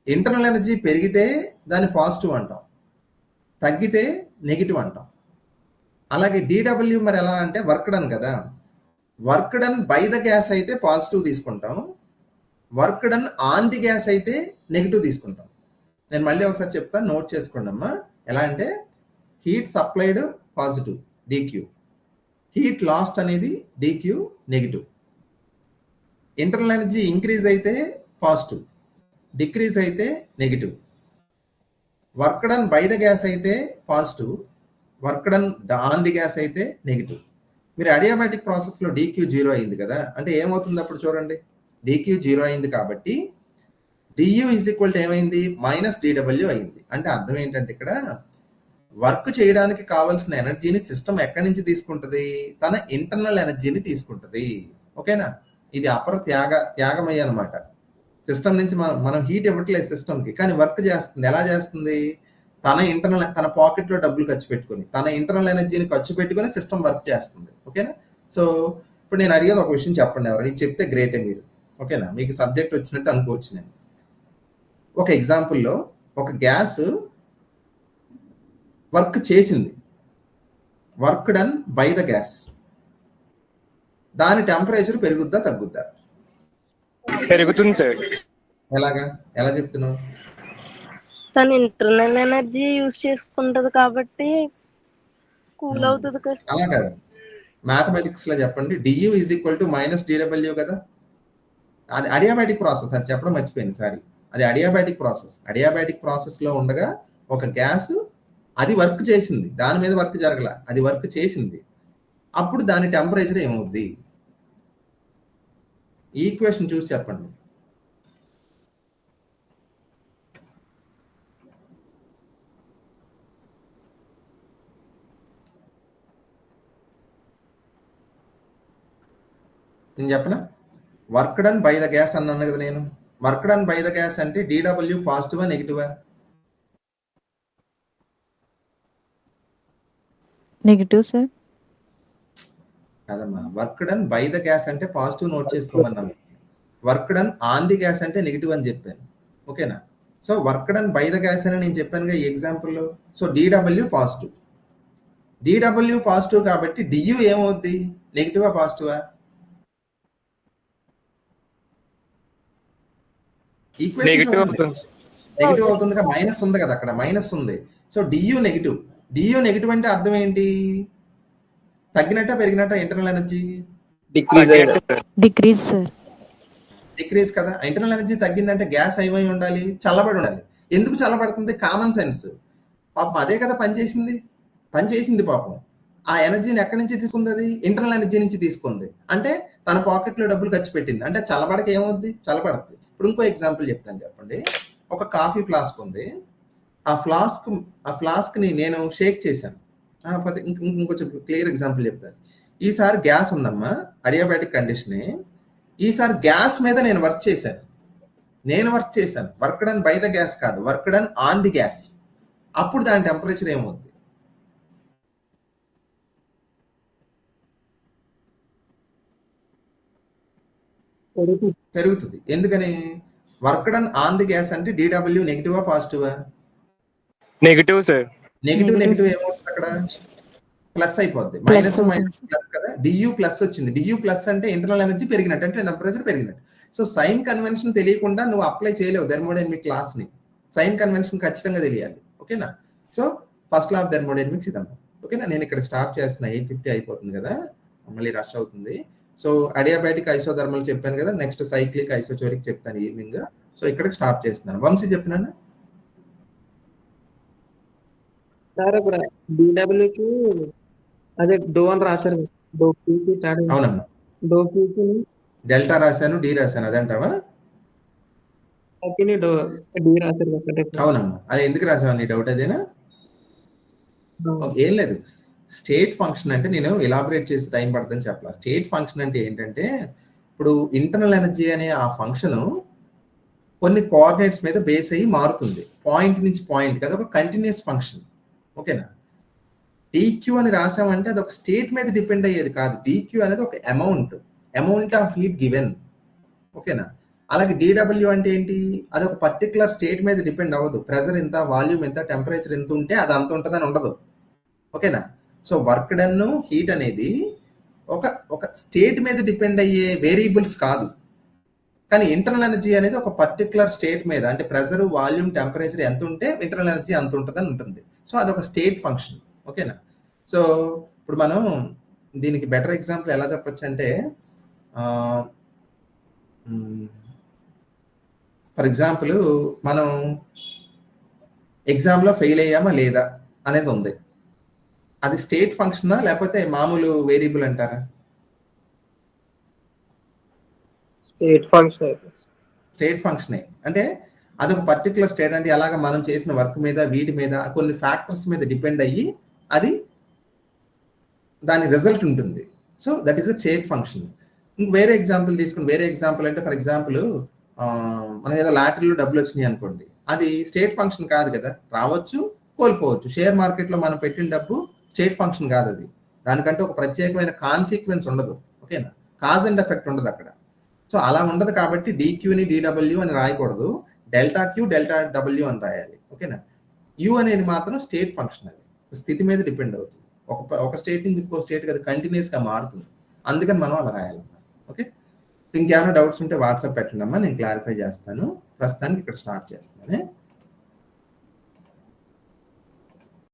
Speaker 1: ఇంటర్నల్ ఎనర్జీ పెరిగితే దాన్ని పాజిటివ్ అంటాం, తగ్గితే నెగిటివ్ అంటాం. అలాగే డిడబ్ల్యూ మరి ఎలా అంటే వర్క్ డన్ కదా. Work done by the gas అయితే పాజిటివ్ తీసుకుంటాం, work done on the gas అయితే నెగిటివ్ తీసుకుంటాం. నేను మళ్ళీ ఒకసారి చెప్తాను, నోట్ చేసుకోండి అమ్మా. ఎలా అంటే heat supplied positive d Q, heat lost అనేది d Q negative. Internal energy increase అయితే పాజిటివ్, డిక్రీజ్ అయితే negative. Work done by the gas అయితే positive, work done on the gas అయితే నెగిటివ్. మీరు అడియాబాటిక్ ప్రాసెస్ లో డిక్యూ 0 అయింది కదా, అంటే ఏమవుతుంది అప్పుడు చూడండి, డిక్యూ 0 అయింది కాబట్టి డియూ ఈజ్ ఈక్వల్ టు ఏమైంది? మైనస్ డిడబ్ల్యూ అయింది. అంటే అర్థం ఏంటంటే ఇక్కడ వర్క్ చేయడానికి కావాల్సిన ఎనర్జీని సిస్టమ్ ఎక్కడి నుంచి తీసుకుంటది? తన ఇంటర్నల్ ఎనర్జీని తీసుకుంటది. ఓకేనా? ఇది అపర త్యాగమయ్య అనమాట. సిస్టమ్ నుంచి మనం హీట్ ఇవ్వట్లేదు సిస్టమ్కి, కానీ వర్క్ చేస్తుంది. ఎలా చేస్తుంది? తన పాకెట్ లో డబ్బులు ఖర్చు పెట్టుకుని, తన ఇంటర్నల్ ఎనర్జీని ఖర్చు పెట్టుకుని సిస్టమ్ వర్క్ చేస్తుంది. ఓకేనా? సో ఇప్పుడు నేను అడిగేది ఒక విషయం చెప్పండి, ఎవరు ఇది చెప్తే గ్రేటే మీరు. ఓకేనా? మీకు సబ్జెక్ట్ వచ్చినట్టు అనుకోవచ్చు. నేను ఒక ఎగ్జాంపుల్లో ఒక గ్యాస్ వర్క్ చేసింది, work done by the gas, దాని టెంపరేచర్ పెరుగుద్దా తగ్గుద్దా?
Speaker 2: పెరుగుతుంది సార్.
Speaker 1: ఎలాగా? ఎలా చెప్తున్నావు?
Speaker 4: తను ఇంటర్నల్ ఎనర్జీ యూజ్ చేసుకుంటది కాబట్టి కూల్ అవుతుంది కదా.
Speaker 1: అలా కాదు, మ్యాథమెటిక్స్ లో చెప్పండి. D U is equal to minus d W కదా. అది అడియాబాటిక్ ప్రాసెస్, అది చెప్పడం మర్చిపోయింది, సారీ. అది అడియాబాటిక్ ప్రాసెస్. అడియాబాటిక్ ప్రాసెస్ లో ఉండగా ఒక గ్యాస్ అది వర్క్ చేసింది, దాని మీద వర్క్ జరగల, అది వర్క్ చేసింది. అప్పుడు దాని టెంపరేచర్ ఏమవుద్ది? ఈక్వేషన్ చూసి చెప్పండి. నేను చెప్పనా, work done by the gas అన్నాను కదా నేను. Work done by the gas అంటే డిడబ్ల్యూ పాజిటివా నెగిటివా?
Speaker 3: Negative sir.
Speaker 1: కదమ్మా, work done by the gas అంటే పాజిటివ్ నోట్ చేసుకోమన్నాను. Work done on the gas అంటే నెగిటివ్ అని చెప్పాను. ఓకేనా? So work done by the gas అని నేను చెప్పానుగా ఈ ఎగ్జాంపుల్లో. So d W positive, d W positive కాబట్టి డియు ఏమవుద్ది, నెగిటివా పాజిటివా?
Speaker 5: నెగిటివ్ అవుతుంది.
Speaker 1: నెగిటివ్ అవుతుందిగా, మైనస్ ఉంది కదా అక్కడ, మైనస్ ఉంది. So d U negative. D U negative అంటే అర్థం ఏంటి, తగ్గినట్ట పెరిగినట్ట internal energy?
Speaker 3: Decrease sir.
Speaker 1: Decrease కదా. ఇంటర్నల్ ఎనర్జీ తగ్గిందంటే గ్యాస్ ఏమై ఉండాలి, చల్లబడి ఉండాలి. ఎందుకు చల్లబడుతుంది? Common sense. పాపం అదే కదా పనిచేసింది పాపం. ఆ ఎనర్జీని ఎక్కడి నుంచి తీసుకుంది? అది ఇంటర్నల్ ఎనర్జీ నుంచి తీసుకుంది. అంటే తన పాకెట్లో డబ్బులు ఖర్చు పెట్టింది. అంటే చల్లబడక ఏమవుద్ది, చల్లబడుతుంది. ఇప్పుడు ఇంకో ఎగ్జాంపుల్ చెప్తాను, చెప్పండి. ఒక కాఫీ ఫ్లాస్క్ ఉంది. ఆ ఫ్లాస్క్ ని నేను షేక్ చేశాను. ఇంకొంచెం క్లియర్ ఎగ్జాంపుల్ చెప్తాను. ఈసారి గ్యాస్ ఉందమ్మా, అడియాబాటిక్ కండిషనే. ఈసారి గ్యాస్ మీద నేను వర్క్ చేశాను. Work done by the gas కాదు, work done on the gas. అప్పుడు దాని టెంపరేచర్ ఏమవుద్ది? పెరుగుతుంది. ఎందుకని? Work done on the gas అంటే డిడబ్ల్యూ నెగిటివా పాజిటివా?
Speaker 5: Negative sir.
Speaker 1: నెగిటివ్ ఏమవుతుంది అక్కడ? ప్లస్ అయిపోద్ది. మైనస్ మైనస్ ప్లస్ కదా. డియు ప్లస్ వచ్చింది. డియు ప్లస్ అంటే ఇంటర్నల్ ఎనర్జీ పెరిగినట్టు, అంటే టెంపరేచర్ పెరిగినట్టు. సో సైన్ కన్వెన్షన్ తెలియకుండా నువ్వు అప్లై చేయలేవు థర్మోడైనమిక్ క్లాస్ ని. సైన్ కన్వెన్షన్ ఖచ్చితంగా తెలియాలి. ఓకేనా? So first law of thermodynamics ఇదమ్మా. ఓకేనా? నేను ఇక్కడ స్టాప్ చేస్తున్నా, 8:50 అయిపోతుంది కదా, మళ్ళీ రష్ అవుతుంది. సో అడియాబాటిక్ ఐసోథర్మల్ చెప్పాను కదా, నెక్స్ట్ సైక్లిక్ ఐసోచోరిక్ చెప్తాను ఈవినింగ్. సో ఇక్కడ స్టాప్ చేస్తున్నాను. వంశీ చెప్తున్నాను.
Speaker 2: డిడబ్ల్యూకి అదే డో అని రాశారు.
Speaker 1: అవునమ్మా, డెల్టా రాశాను, డి రాశాను, అదంటావా? అవునమ్మా, అది ఎందుకు రాసావు, నీ డౌట్ అదేనా? ఏం లేదు. స్టేట్ ఫంక్షన్ అంటే నేను ఎలాబరేట్ చేసి టైం పడుతుందని చెప్పాలి. స్టేట్ ఫంక్షన్ అంటే ఏంటంటే, ఇప్పుడు ఇంటర్నల్ ఎనర్జీ అనే ఆ ఫంక్షన్ కొన్ని కోఆర్డినేట్స్ మీద బేస్ అయ్యి మారుతుంది. పాయింట్ నుంచి పాయింట్ కదా, ఒక కంటిన్యూస్ ఫంక్షన్. ఓకేనా? డిక్యూ అని రాసామంటే అది ఒక స్టేట్ మీద డిపెండ్ అయ్యేది కాదు. డిక్యూ అనేది ఒక అమౌంట్ ఆఫ్ హీట్ గివెన్. ఓకేనా? అలాగే డిడబ్ల్యూ అంటే ఏంటి, అది ఒక పర్టికులర్ స్టేట్ మీద డిపెండ్ అవ్వదు. ప్రెజర్ ఎంత, వాల్యూమ్ ఎంత, టెంపరేచర్ ఎంత ఉంటే అది అంత ఉంటుందని ఉండదు. ఓకేనా? సో వర్క్ డన్, హీట్ అనేది ఒక స్టేట్ మీద డిపెండ్ అయ్యే వేరియబుల్స్ కాదు. కానీ ఇంటర్నల్ ఎనర్జీ అనేది ఒక పర్టికులర్ స్టేట్ మీద, అంటే ప్రెజర్, వాల్యూమ్, టెంపరేచర్ ఎంత ఉంటే ఇంటర్నల్ ఎనర్జీ అంత ఉంటుందని ఉంటుంది. సో అదొక స్టేట్ ఫంక్షన్. ఓకేనా? సో ఇప్పుడు మనం దీనికి బెటర్ ఎగ్జాంపుల్ ఎలా చెప్పొచ్చు అంటే, ఫర్ ఎగ్జాంపుల్ మనం ఎగ్జామ్లో ఫెయిల్ అయ్యామా లేదా అనేది ఉంది. అది స్టేట్ ఫంక్షనా లేకపోతే మామూలు వేరియబుల్ అంటారా? స్టేట్ ఫంక్షనే. అంటే అదొక పర్టికులర్ స్టేట్, అంటే అలాగ మనం చేసిన వర్క్ మీద, వీటి మీద, కొన్ని ఫ్యాక్టర్స్ మీద డిపెండ్ అయ్యి అది దాని రిజల్ట్ ఉంటుంది. So that is a state function. ఇంక వేరే ఎగ్జాంపుల్ తీసుకుని, వేరే ఎగ్జాంపుల్ అంటే ఫర్ ఎగ్జాంపుల్ మనకి ఏదో లాటరీలో డబ్బులు వచ్చినాయి అనుకోండి, అది స్టేట్ ఫంక్షన్ కాదు కదా, రావచ్చు కోల్పోవచ్చు. షేర్ మార్కెట్లో మనం పెట్టిన డబ్బు స్టేట్ ఫంక్షన్ కాదు. అది దానికంటే ఒక ప్రత్యేకమైన కాన్సిక్వెన్స్ ఉండదు. ఓకేనా? కాజ్ అండ్ ఎఫెక్ట్ ఉండదు అక్కడ. సో అలా ఉండదు కాబట్టి డిక్యూని డిడబ్ల్యూ అని రాయకూడదు, డెల్టా క్యూ డెల్టా డబ్ల్యూ అని రాయాలి. ఓకేనా? యూ అనేది మాత్రం స్టేట్ ఫంక్షన్, అది స్థితి మీద డిపెండ్ అవుతుంది. ఒక స్టేట్ నుంచి ఇంకో స్టేట్ కదా కంటిన్యూస్ గా మారుతుంది, అందుకని మనం అలా రాయాలి. ఓకే, ఇంకేమైనా డౌట్స్ ఉంటే వాట్సాప్ పెట్టండి అమ్మా, నేను క్లారిఫై చేస్తాను. ప్రస్తుతానికి ఇక్కడ స్టార్ట్ చేస్తున్నాను.